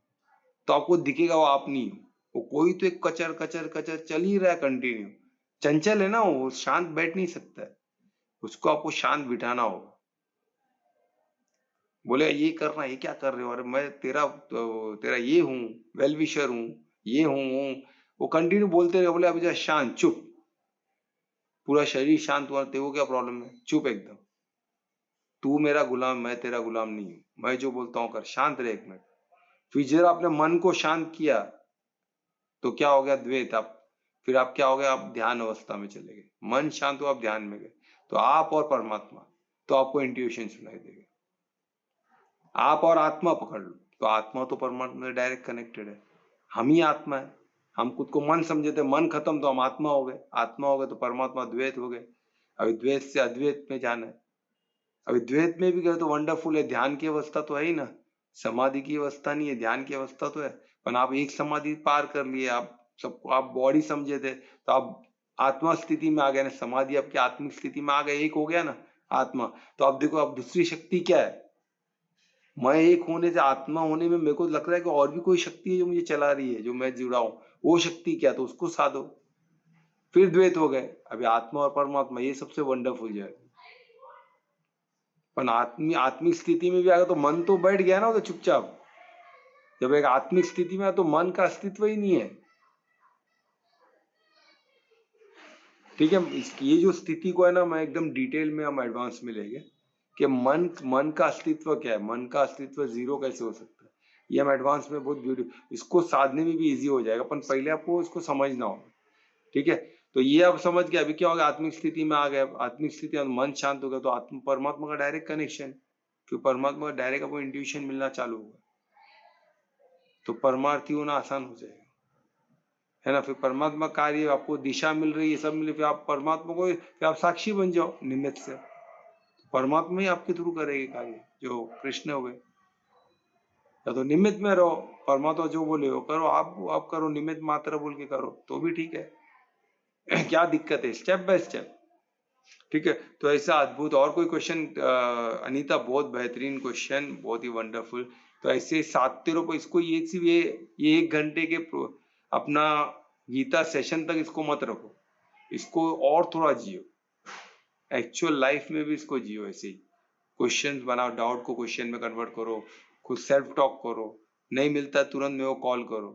तो आपको दिखेगा वो आप नहीं हो, वो कोई तो एक कचर कचर कचर चल ही रहा है कंटिन्यू, चंचल है ना वो, शांत बैठ नहीं सकता है, उसको आपको शांत बिठाना होगा। बोले ये करना, ये क्या कर रहे हो, अरे मैं तेरा ये हूँ, वेल विशर हूँ, ये हूँ, वो कंटिन्यू बोलते रहे। बोले अभी जा शांत, चुप, पूरा शरीर शांत हुआ, तेरे को क्या प्रॉब्लम है, चुप एकदम, तू मेरा गुलाम, मैं तेरा गुलाम नहीं हूँ, मैं जो बोलता हूँ कर, शांत रहे एक मिनट। फिर जरा आपने मन को शांत किया, तो क्या हो गया, द्वैत, आप फिर आप क्या हो गया, आप ध्यान अवस्था में चले गए, मन शांत हुआ, आप ध्यान में गए, तो आप और परमात्मा, तो आपको इंट्यूशन सुनाई देगा। आप और आत्मा पकड़ लो, तो आत्मा तो परमात्मा में डायरेक्ट कनेक्टेड है, हम ही आत्मा है। हम खुद को मन समझे थे, मन खत्म तो हम आत्मा हो गए, आत्मा हो गए तो परमात्मा, द्वैत हो गए। अभी द्वैत से अद्वैत में जाना है, अभी द्वैत में भी गए तो वंडरफुल है, ध्यान की अवस्था तो है ही ना, समाधि की अवस्था नहीं है, ध्यान की अवस्था तो है। पर आप एक समाधि पार कर लिए, आप सबको आप बॉडी समझे थे, तो आप आत्मा स्थिति में आ गए ना, समाधि आपकी आत्मिक स्थिति में आ गए, एक हो गया ना, आत्मा। तो अब देखो, अब दूसरी शक्ति क्या है? मैं एक होने से, आत्मा होने में मेरे को लग रहा है कि और भी कोई शक्ति है जो मुझे चला रही है, जो मैं जुड़ा हूं। वो शक्ति क्या? तो उसको साधो। फिर द्वैत हो गए। अभी आत्मा और परमात्मा, ये सबसे वंडरफुल जाएगा। पर आत्मिक स्थिति में भी आएगा तो मन तो बैठ गया ना, तो चुपचाप। जब एक आत्मिक स्थिति में है तो मन का अस्तित्व ही नहीं है। ठीक है, ये जो स्थिति को है ना, मैं एकदम डिटेल में हम एडवांस में लेंगे कि मन का अस्तित्व क्या है, मन का अस्तित्व जीरो कैसे हो सकता है। ये हम एडवांस में बहुत ब्यूटीफुल, इसको साधने में भी इजी हो जाएगा, पर पहले आपको इसको समझना होगा। ठीक है, तो ये आप समझ गए। अभी क्या होगा? आत्मिक स्थिति में आ गए। आत्मिक स्थिति में मन शांत हो गया तो आत्म परमात्मा का डायरेक्ट कनेक्शन, क्योंकि परमात्मा का डायरेक्ट आपको इंट्यूशन मिलना चालू होगा, तो परमार्थी होना आसान हो जाएगा, है ना। फिर परमात्मा कार्य, आपको दिशा मिल रही है, सब मिल रही, फिर आप परमात्मा को, फिर आप साक्षी बन जाओ निमित्त से। परमात्मा ही आपके थ्रू करेगी कार्य, जो कृष्ण हुए। या तो निमित्त में रहो, परमात्मा जो बोले वो करो, आप करो, निमित्त मात्र बोल के करो तो भी ठीक है। क्या दिक्कत है? Step by step. ठीक है, तो ऐसा अद्भुत। और कोई क्वेश्चन? अनीता, बहुत बेहतरीन क्वेश्चन, बहुत ही वंडरफुल। तो ऐसे साधते रहो। इसको ये 1 घंटे के अपना गीता सेशन तक इसको मत रखो, इसको और थोड़ा जियो, एक्चुअल लाइफ में भी इसको जियो। ऐसे ही क्वेश्चंस बनाओ, डाउट को क्वेश्चन में कन्वर्ट करो, खुद सेल्फ टॉक करो, नहीं मिलता तुरंत मेरे को कॉल करो,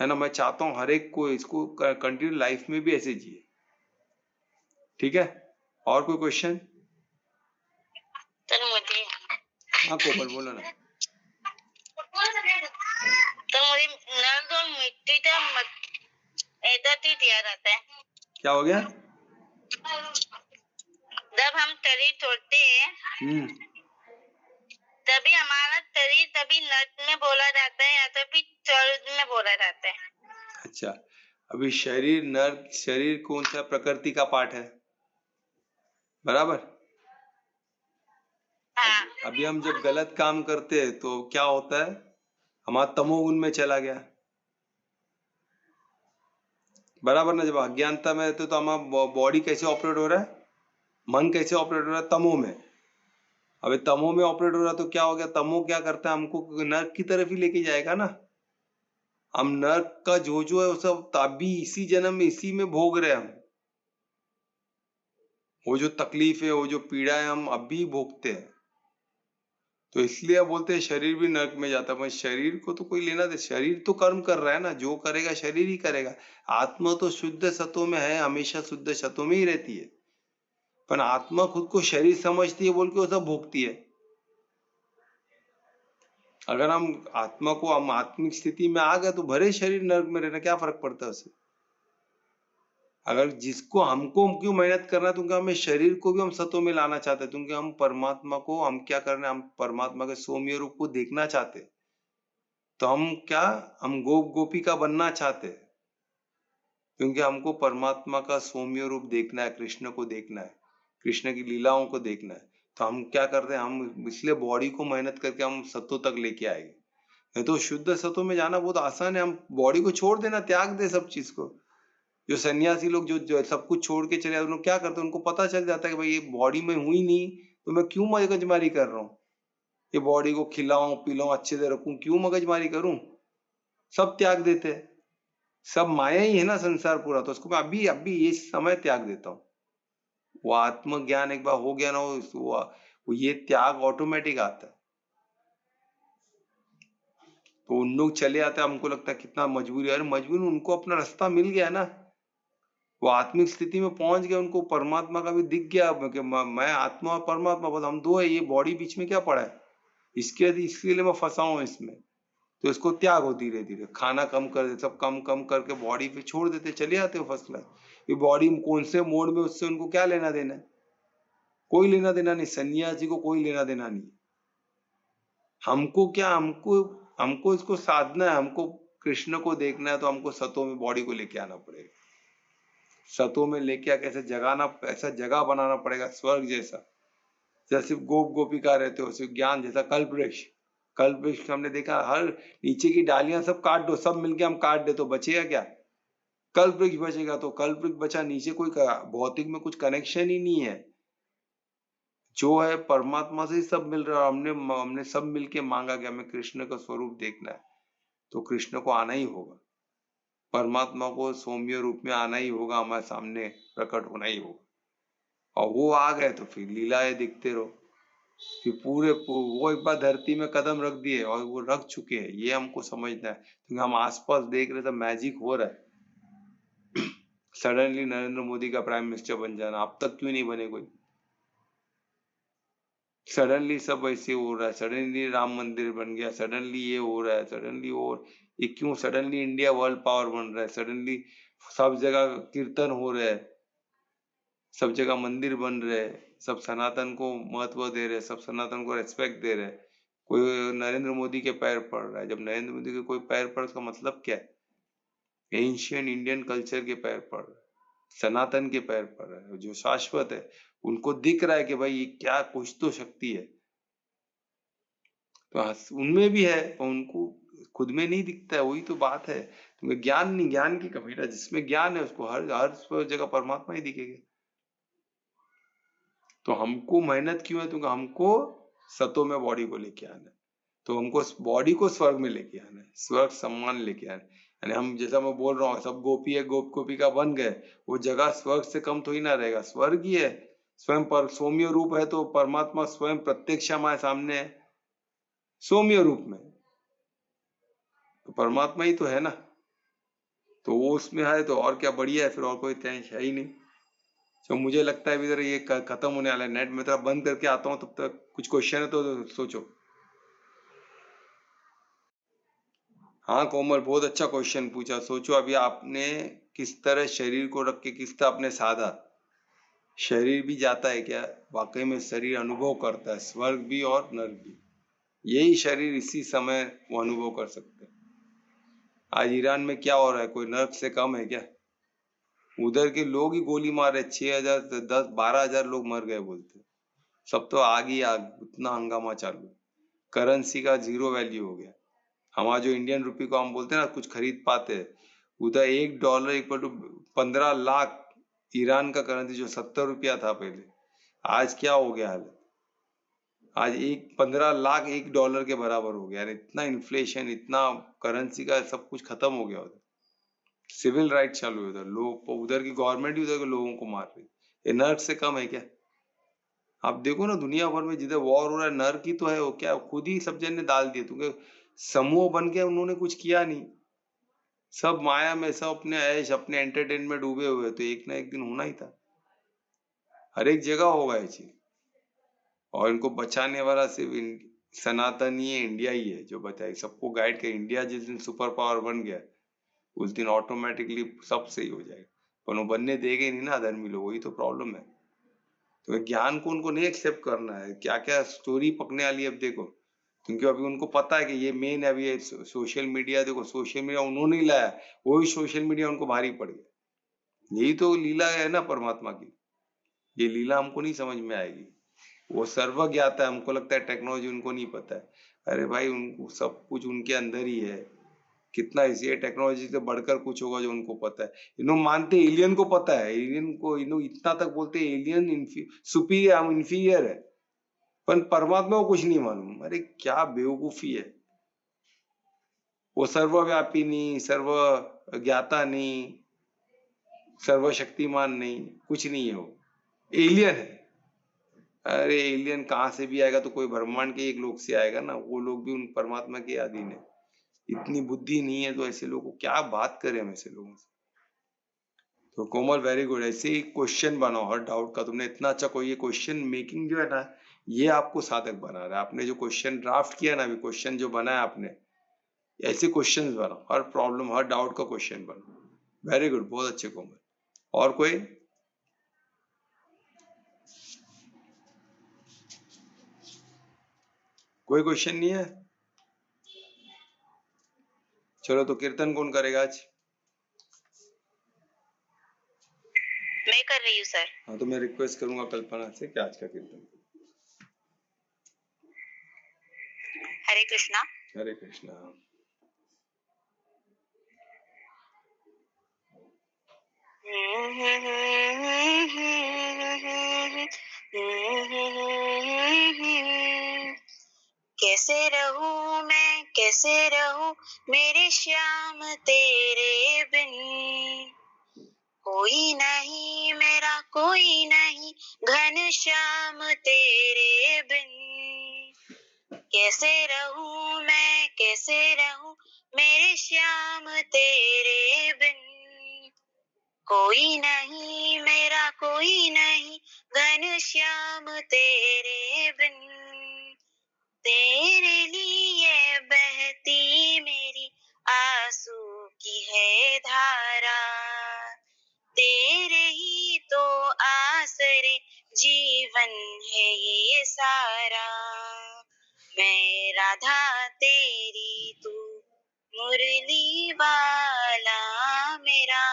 है ना। मैं चाहता हूँ हर एक को इसको कंटिन्यू लाइफ में भी ऐसे जिए। ठीक है, और कोई क्वेश्चन? मुझे, हाँ कोमल बोलो ना। तो मुझे नर्द और मिट्टी का ऐसा दिया जाता है। क्या हो गया? जब हम शरीर छोड़ते हैं तभी हमारा शरीर तभी नर्द में बोला जाता है, या तो फिर स्वर्ग में बोला जाता है। अच्छा, अभी शरीर नर्क, शरीर कौन सा प्रकृति का पार्ट है, बराबर। हाँ। अभी हम जब गलत काम करते हैं तो क्या होता है? हमारा तमोगुण में चला गया, बराबर ना। जब अज्ञानता में रहते तो हमारा बॉडी कैसे ऑपरेट हो रहा है, मन कैसे ऑपरेट हो रहा है? तमो में। अबे तमो में ऑपरेट हो रहा है तो क्या हो गया? तमो क्या करता है? हमको नर्क की तरफ ही लेके जाएगा ना। हम नर्क का जो है वो सब अभी इसी जन्म में इसी में भोग रहे हैं हम। वो जो तकलीफ है, वो जो पीड़ा है, हम अभी भोगते हैं। तो इसलिए आप बोलते हैं शरीर भी नर्क में जाता है। शरीर को तो कोई लेना दे, शरीर तो कर्म कर रहा है ना, जो करेगा शरीर ही करेगा। आत्मा तो शुद्ध सत्व में है, हमेशा शुद्ध सत्व में ही रहती है, पर आत्मा खुद को शरीर समझती है बोल के वो सब भोगती है। अगर हम आत्मा को, हम आत्मिक स्थिति में आ गए तो भरे शरीर नर्क में रहना, क्या फर्क पड़ता है उसे। अगर जिसको हमको क्यों मेहनत करना है, क्योंकि हमें शरीर को भी हम सत्व में लाना चाहते हैं, क्योंकि हम परमात्मा को, हम क्या करना है, हम परमात्मा के सौम्य रूप को देखना चाहते हैं। तो हम क्या, हम गोपिका बनना चाहते हैं, क्योंकि हमको परमात्मा का सौम्य रूप देखना है, कृष्ण को देखना है, कृष्ण की लीलाओं को देखना है। तो हम क्या करते हैं, हम इसलिए बॉडी को मेहनत करके हम सत्व तक लेके आएंगे। नहीं तो शुद्ध सत्व में जाना बहुत आसान है। हम बॉडी को छोड़ देना, त्याग दे सब चीज को। जो सन्यासी लोग जो सब कुछ छोड़ के चले जाते हैं, क्या करते हैं, उनको पता चल जाता है कि भाई ये बॉडी में हुई नहीं तो मैं क्यों मगजमारी कर रहा हूँ, ये बॉडी को खिलाऊं पिलाऊं अच्छे से रखूं, क्यों मगजमारी करूं। सब त्याग देते हैं, सब माया ही है ना संसार पूरा। तो उसको मैं अभी ये समय त्याग देता हूँ। वो आत्मज्ञान एक बार हो गया ना, वो ये त्याग ऑटोमेटिक आता है। तो उन लोग चले आते हैं, हमको लगता है कितना मजबूरी है, अरे मजबूरी, उनको अपना रास्ता मिल गया ना, वो आत्मिक स्थिति में पहुंच गए, उनको परमात्मा का भी दिख गया कि मैं आत्मा और परमात्मा, बस हम दो है, ये बॉडी बीच में क्या पड़ा है, इसके लिए मैं फंसा हूं इसमें। तो इसको त्याग हो, धीरे धीरे खाना कम कर दे, सब कम कम करके बॉडी पे छोड़ देते, चले आते हो फर्स्ट क्लास। ये बॉडी कौन से मोड में, उससे उनको क्या लेना देना है, कोई लेना देना नहीं। सन्यासी को कोई लेना देना नहीं। हमको क्या, हमको इसको साधना है, हमको कृष्ण को देखना है, तो हमको सतों में बॉडी को लेके आना पड़ेगा। सतों में लेके आके ऐसे जगाना, ऐसा जगह बनाना पड़ेगा स्वर्ग जैसा। जैसे गोपिका रहते हो, सिर्फ ज्ञान जैसा कल्प वृक्ष हमने देखा, हर नीचे की डालियां सब काट दो, सब मिलके हम काट दे तो बचेगा क्या, कल्प वृक्ष बचेगा। तो कल्प वृक्ष बचा, नीचे कोई भौतिक में कुछ कनेक्शन ही नहीं है। जो है परमात्मा से ही सब मिल रहा है। हमने सब मिलके मांगा कि हमें कृष्ण का स्वरूप देखना है, तो कृष्ण को आना ही होगा, परमात्मा को सौम्य रूप में आना ही होगा, हमारे सामने प्रकट होना ही होगा। और वो आ गए तो फिर लीलाएं दिखते रहो। फिर वो एक बार धरती में कदम रख दिए और वो रख चुके हैं, ये हमको समझना है, क्योंकि हम आसपास देख रहे तो मैजिक हो रहा है। सडनली नरेंद्र मोदी का प्राइम मिनिस्टर बन जाना, अब तक क्यों नहीं बने कोई? सडनली सब ऐसे हो रहा है, सडनली राम मंदिर बन गया, सडनली ये हो रहा है, सडनली और ये क्यों? सडनली इंडिया वर्ल्ड पावर बन रहा है, सडनली सब जगह कीर्तन हो रहा है, सब जगह मंदिर बन रहे हैं, सब सनातन को महत्व दे रहे हैं, सब सनातन को रेस्पेक्ट दे रहे हैं। कोई नरेंद्र मोदी के पैर पड़ रहा है, जब नरेंद्र मोदी के कोई पैर पड़, उसका मतलब क्या है? एंशियंट इंडियन कल्चर के पैर पड़ रहा है, सनातन के पैर पड़ रहा है, जो शाश्वत है। उनको दिख रहा है कि भाई ये क्या, कुछ तो शक्ति है, तो उनमें भी है और उनको खुद में नहीं दिखता है, वही तो बात है। तुम्हें ज्ञान नहीं, ज्ञान की कमी ना, जिसमें ज्ञान है उसको हर हर जगह परमात्मा ही दिखेगा। तो हमको मेहनत क्यों है? क्योंकि हमको सतों में बॉडी को लेके आना है, तो हमको बॉडी को स्वर्ग में लेके आना है, स्वर्ग सम्मान लेके आना है। यानी हम, जैसा मैं बोल रहा हूँ, सब गोपी है, गोपिका बन गए, वो जगह स्वर्ग से कम तो ही ना रहेगा, स्वर्ग ही है। स्वयं पर सौम्य रूप है, तो परमात्मा स्वयं प्रत्यक्ष हमारे सामने है सौम्य रूप में, तो परमात्मा ही तो है ना, तो वो उसमें है तो और क्या बढ़िया है, फिर और कोई टेंशन है ही नहीं। तो मुझे लगता है इधर ये खत्म होने वाला है, नेट में थोड़ा बंद करके आता हूँ, तब तक कुछ क्वेश्चन है तो सोचो। हाँ कोमल, बहुत अच्छा क्वेश्चन पूछा। सोचो अभी आपने किस तरह शरीर को रख के किस तरह आपने साधा, शरीर भी जाता है क्या? वाकई में शरीर अनुभव करता है, स्वर्ग भी और नर्क भी, यही शरीर इसी समय वो अनुभव कर सकते हैं। आज ईरान में क्या हो रहा है, कोई नर्क से कम है क्या? उधर के लोग ही गोली मार रहे, 6,000 10-12,000 लोग मर गए बोलते, सब तो आग ही आग, उतना हंगामा चालू, करेंसी का जीरो वैल्यू हो गया। हमारा जो इंडियन रुपी को हम बोलते हैं ना, कुछ खरीद पाते हैं, उधर $1 इक्वल टू 15 लाख ईरान का करेंसी, जो 70 रुपया था पहले, आज क्या हो गया हाल? आज 15 लाख $1 के बराबर हो गया। इतना इन्फ्लेशन, इतना करेंसी का सब कुछ खत्म हो गया उधर, सिविल राइट चालू है उधर, लोग उधर की गवर्नमेंट ही उधर के लोगों को मार रही। ये नर्क से कम है क्या? आप देखो ना, दुनिया भर में जिधर वॉर हो रहा है, नर्क ही तो है वो, क्या खुद ही सब जन ने डाल दिए, क्योंकि समूह बन के उन्होंने कुछ किया नहीं, सब माया में, सब अपने ऐश अपने एंटरटेनमेंट में डूबे हुए, तो एक ना एक दिन होना ही था, हर एक जगह होगा ये चीज। और इनको बचाने वाला सिर्फ सनातन ही है, इंडिया ही है जो बचाए, सबको गाइड करे। इंडिया जिस दिन सुपर पावर बन गया, उस दिन ऑटोमेटिकली सब सही हो जाएगा, पर वो बनने देंगे नहीं ना धर्मी लोग, वही तो प्रॉब्लम है। तो ज्ञान को उनको नहीं एक्सेप्ट करना है, क्या क्या स्टोरी पकने वाली है अब देखो, क्योंकि अभी उनको पता है कि ये मेन है। अभी ये सोशल मीडिया, देखो सोशल मीडिया उन्होंने ही लाया, वही सोशल मीडिया उनको भारी पड़ गया। यही तो लीला है ना परमात्मा की, ये लीला हमको नहीं समझ में आएगी। वो सर्वज्ञाता है, हमको लगता है टेक्नोलॉजी उनको नहीं पता है। अरे भाई, उनको सब कुछ उनके अंदर ही है, कितना इजी है, टेक्नोलॉजी से बढ़कर कुछ होगा जो उनको पता है। इन्हों मानते एलियन को पता है, एलियन को इन्हों इतना तक बोलते हैं एलियन सुपीरियर, हम इंफीरियर है, पर परमात्मा को कुछ नहीं मालूम। अरे क्या बेवकूफी है, वो सर्वव्यापी नहीं, सर्व ज्ञाता नहीं, सर्वशक्तिमान नहीं, कुछ नहीं है, वो एलियन है। अरे एलियन कहाँ से भी आएगा, तो कोई ब्रह्मांड के एक लोग से आएगा ना, वो लोग भी उन परमात्मा के अधीन है। इतनी बुद्धि नहीं है तो ऐसे लोगों को क्या बात करें हम ऐसे लोगों से। तो कोमल वेरी गुड, ऐसे ही क्वेश्चन बनाओ हर डाउट का। तुमने इतना अच्छा कोई, ये क्वेश्चन मेकिंग जो है ना, ये आपको साधक बना रहा है। आपने जो क्वेश्चन ड्राफ्ट किया ना, अभी क्वेश्चन जो बनाया आपने, ऐसे क्वेश्चन बनाओ, हर प्रॉब्लम हर डाउट का क्वेश्चन बनाओ। वेरी गुड, बहुत अच्छे कोमल। और कोई क्वेश्चन नहीं है? चलो, तो कीर्तन कौन करेगा आज? मैं कर रही हूँ सर। हाँ, तो मैं रिक्वेस्ट करूंगा कल्पना से कि आज का कीर्तन। हरे कृष्णा। हरे कृष्णा। हम्म कैसे रहूं मैं, कैसे रहूं मेरे श्याम तेरे बिन। कोई नहीं मेरा, कोई नहीं घन श्याम तेरे बिन। कैसे रहूं मैं, कैसे रहूं मेरे श्याम तेरे बिन। कोई नहीं मेरा, कोई नहीं घन श्याम तेरे बिन। तेरे लिए बहती मेरी आंसू की है धारा। तेरे ही तो आसरे जीवन है ये सारा। मैं राधा तेरी, तू मुरली वाला मेरा।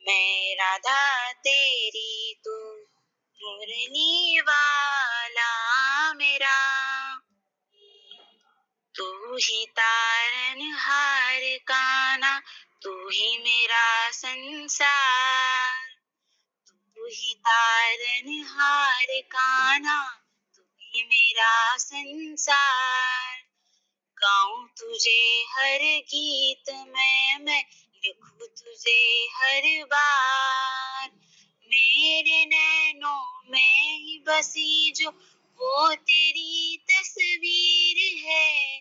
मैं राधा तेरी, तू मुरली वाला मेरा। तू ही तारनहार कान्हा, तू ही मेरा संसार। तू ही तारनहार कान्हा, तू ही मेरा संसार। गाऊं तुझे हर गीत मैं लिखूं तुझे हर बार। मेरे नैनों में ही बसी जो वो तेरी तस्वीर है।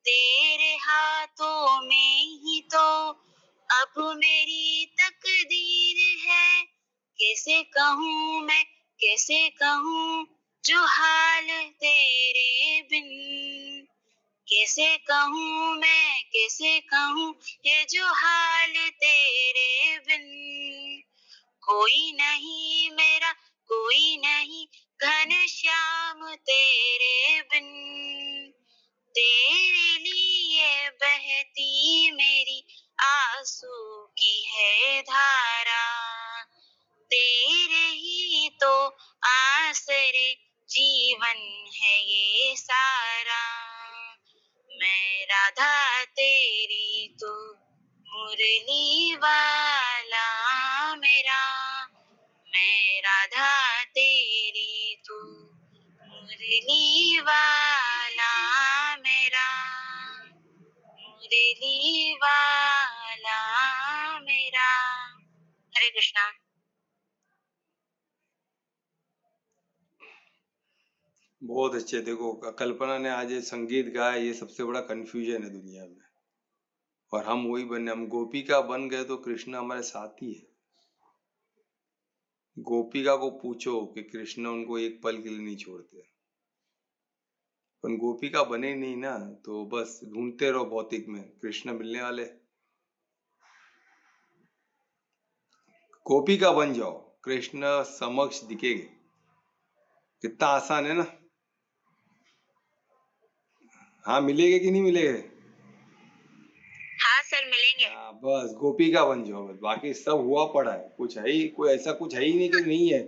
तेरे हाथों में ही तो अब मेरी तकदीर है। कैसे कहूँ मैं, कैसे कहूँ जो हाल तेरे बिन। कैसे कहूँ मैं, कैसे कहूँ ये जो हाल तेरे बिन। कोई नहीं मेरा, कोई नहीं घन श्याम तेरे बिन। तेरे लिए बहती मेरी आंसू की है धारा। तेरे ही तो आसरे जीवन है ये सारा। मैं राधा तेरी, तू मुरली वाला मेरा। मैं राधा तेरी, तू मुरली वाला मेरा। मुरली वाला मेरा। हरे कृष्णा। बहुत अच्छे। देखो कल्पना ने आज ये संगीत गाया, ये सबसे बड़ा कंफ्यूजन है दुनिया में, और हम वही बने, हम गोपिका बन गए तो कृष्ण हमारे साथी है। गोपिका को पूछो कि कृष्ण उनको एक पल के लिए नहीं छोड़ते, पर गोपिका बने नहीं ना, तो बस ढूंढते रहो भौतिक में, कृष्ण मिलने वाले। गोपिका बन जाओ, कृष्ण समक्ष दिखेंगे। कितना आसान है ना। हाँ मिलेगा कि नहीं मिलेगा? हाँ सर मिलेंगे। बस गोपिका बन जाओ, बस बाकी सब हुआ पड़ा है, कुछ है ही, कोई ऐसा कुछ है ही नहीं कि नहीं है।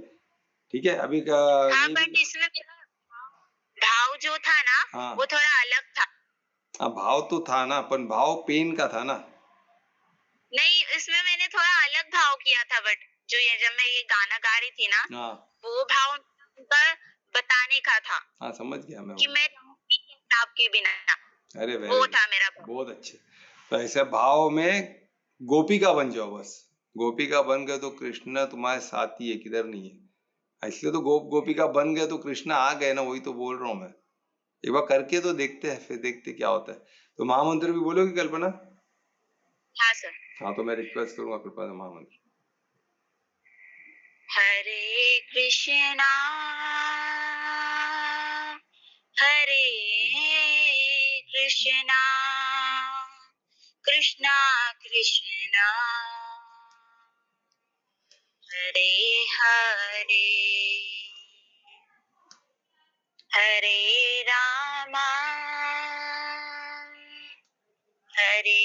ठीक है अभी का हाँ, ये बट इसमें भाव जो था ना, हाँ वो थोड़ा अलग था। हाँ भाव तो था ना, पर भाव पेन का था ना। नहीं, इसमें मैंने थोड़ा अलग भाव किया था, बट जो ये जब मैं ये गाना गा रही थी ना, हाँ वो भाव उनका बताने का था। हाँ समझ गया मैं कि मैं रहूंगी आपके बिना। अरे वो था मेरा भाव। बहुत अच्छे। तो ऐसे भाव में गोपिका बन जाओ, बस गोपिका बन गए तो कृष्ण तुम्हारे साथ ही है, किधर नहीं है। इसलिए तो गोपिका बन गए तो कृष्ण आ गए ना, वही तो बोल रहा हूँ मैं। एक बार करके तो देखते हैं, फिर देखते क्या होता है। तो महामंत्र भी बोलोगी कल्पना? हाँ सर। हाँ तो मैं रिक्वेस्ट करूंगा कृपा से महामंत्र। हरे कृष्णा हरे कृष्णा कृष्णा कृष्णा हरे हरे हरे रामा हरे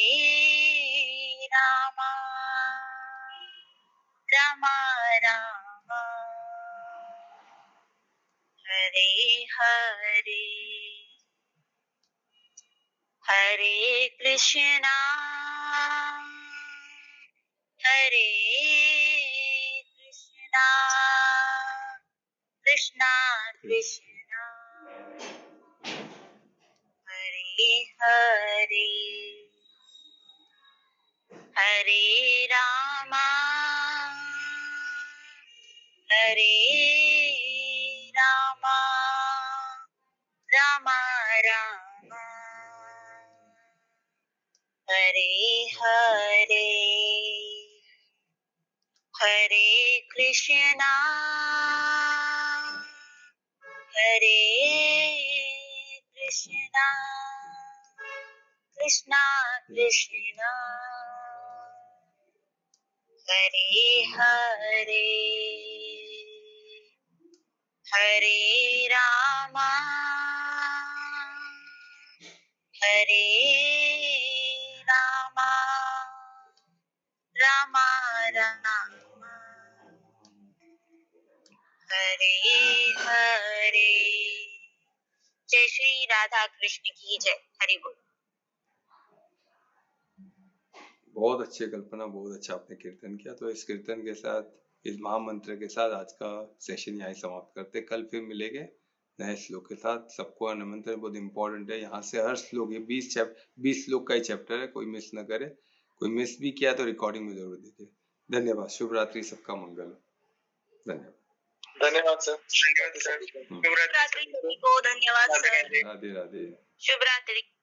रामा रामा रामा हरे हरे हरे कृष्णा हरे कृष्णा कृष्णा कृष्णा हरे हरे रामा रामा रामा हरे हरे हरे कृष्णा कृष्णा कृष्णा हरे हरे हरे रामा रामा रामा हरे हरे। जय श्री राधा कृष्ण की जय। हरि बोल। बहुत अच्छी कल्पना, बहुत अच्छा आपने कीर्तन किया। तो इस कीर्तन के साथ, इस महामंत्र के साथ आज का सेशन यहाँ समाप्त करते। कल फिर मिलेंगे नए श्लोक के साथ। सबको निमंत्रण बहुत इंपॉर्टेंट है। यहाँ से हर श्लोक, ये 20 श्लोक का ही चैप्टर है, कोई मिस न करे। कोई मिस भी किया तो रिकॉर्डिंग में जरूर देखिए। धन्यवाद। शुभ रात्रि, सबका मंगल। धन्यवाद। धन्यवाद सर। शुभ रात्रि को धन्यवाद सर। राधे राधे। शुभ रात्रि।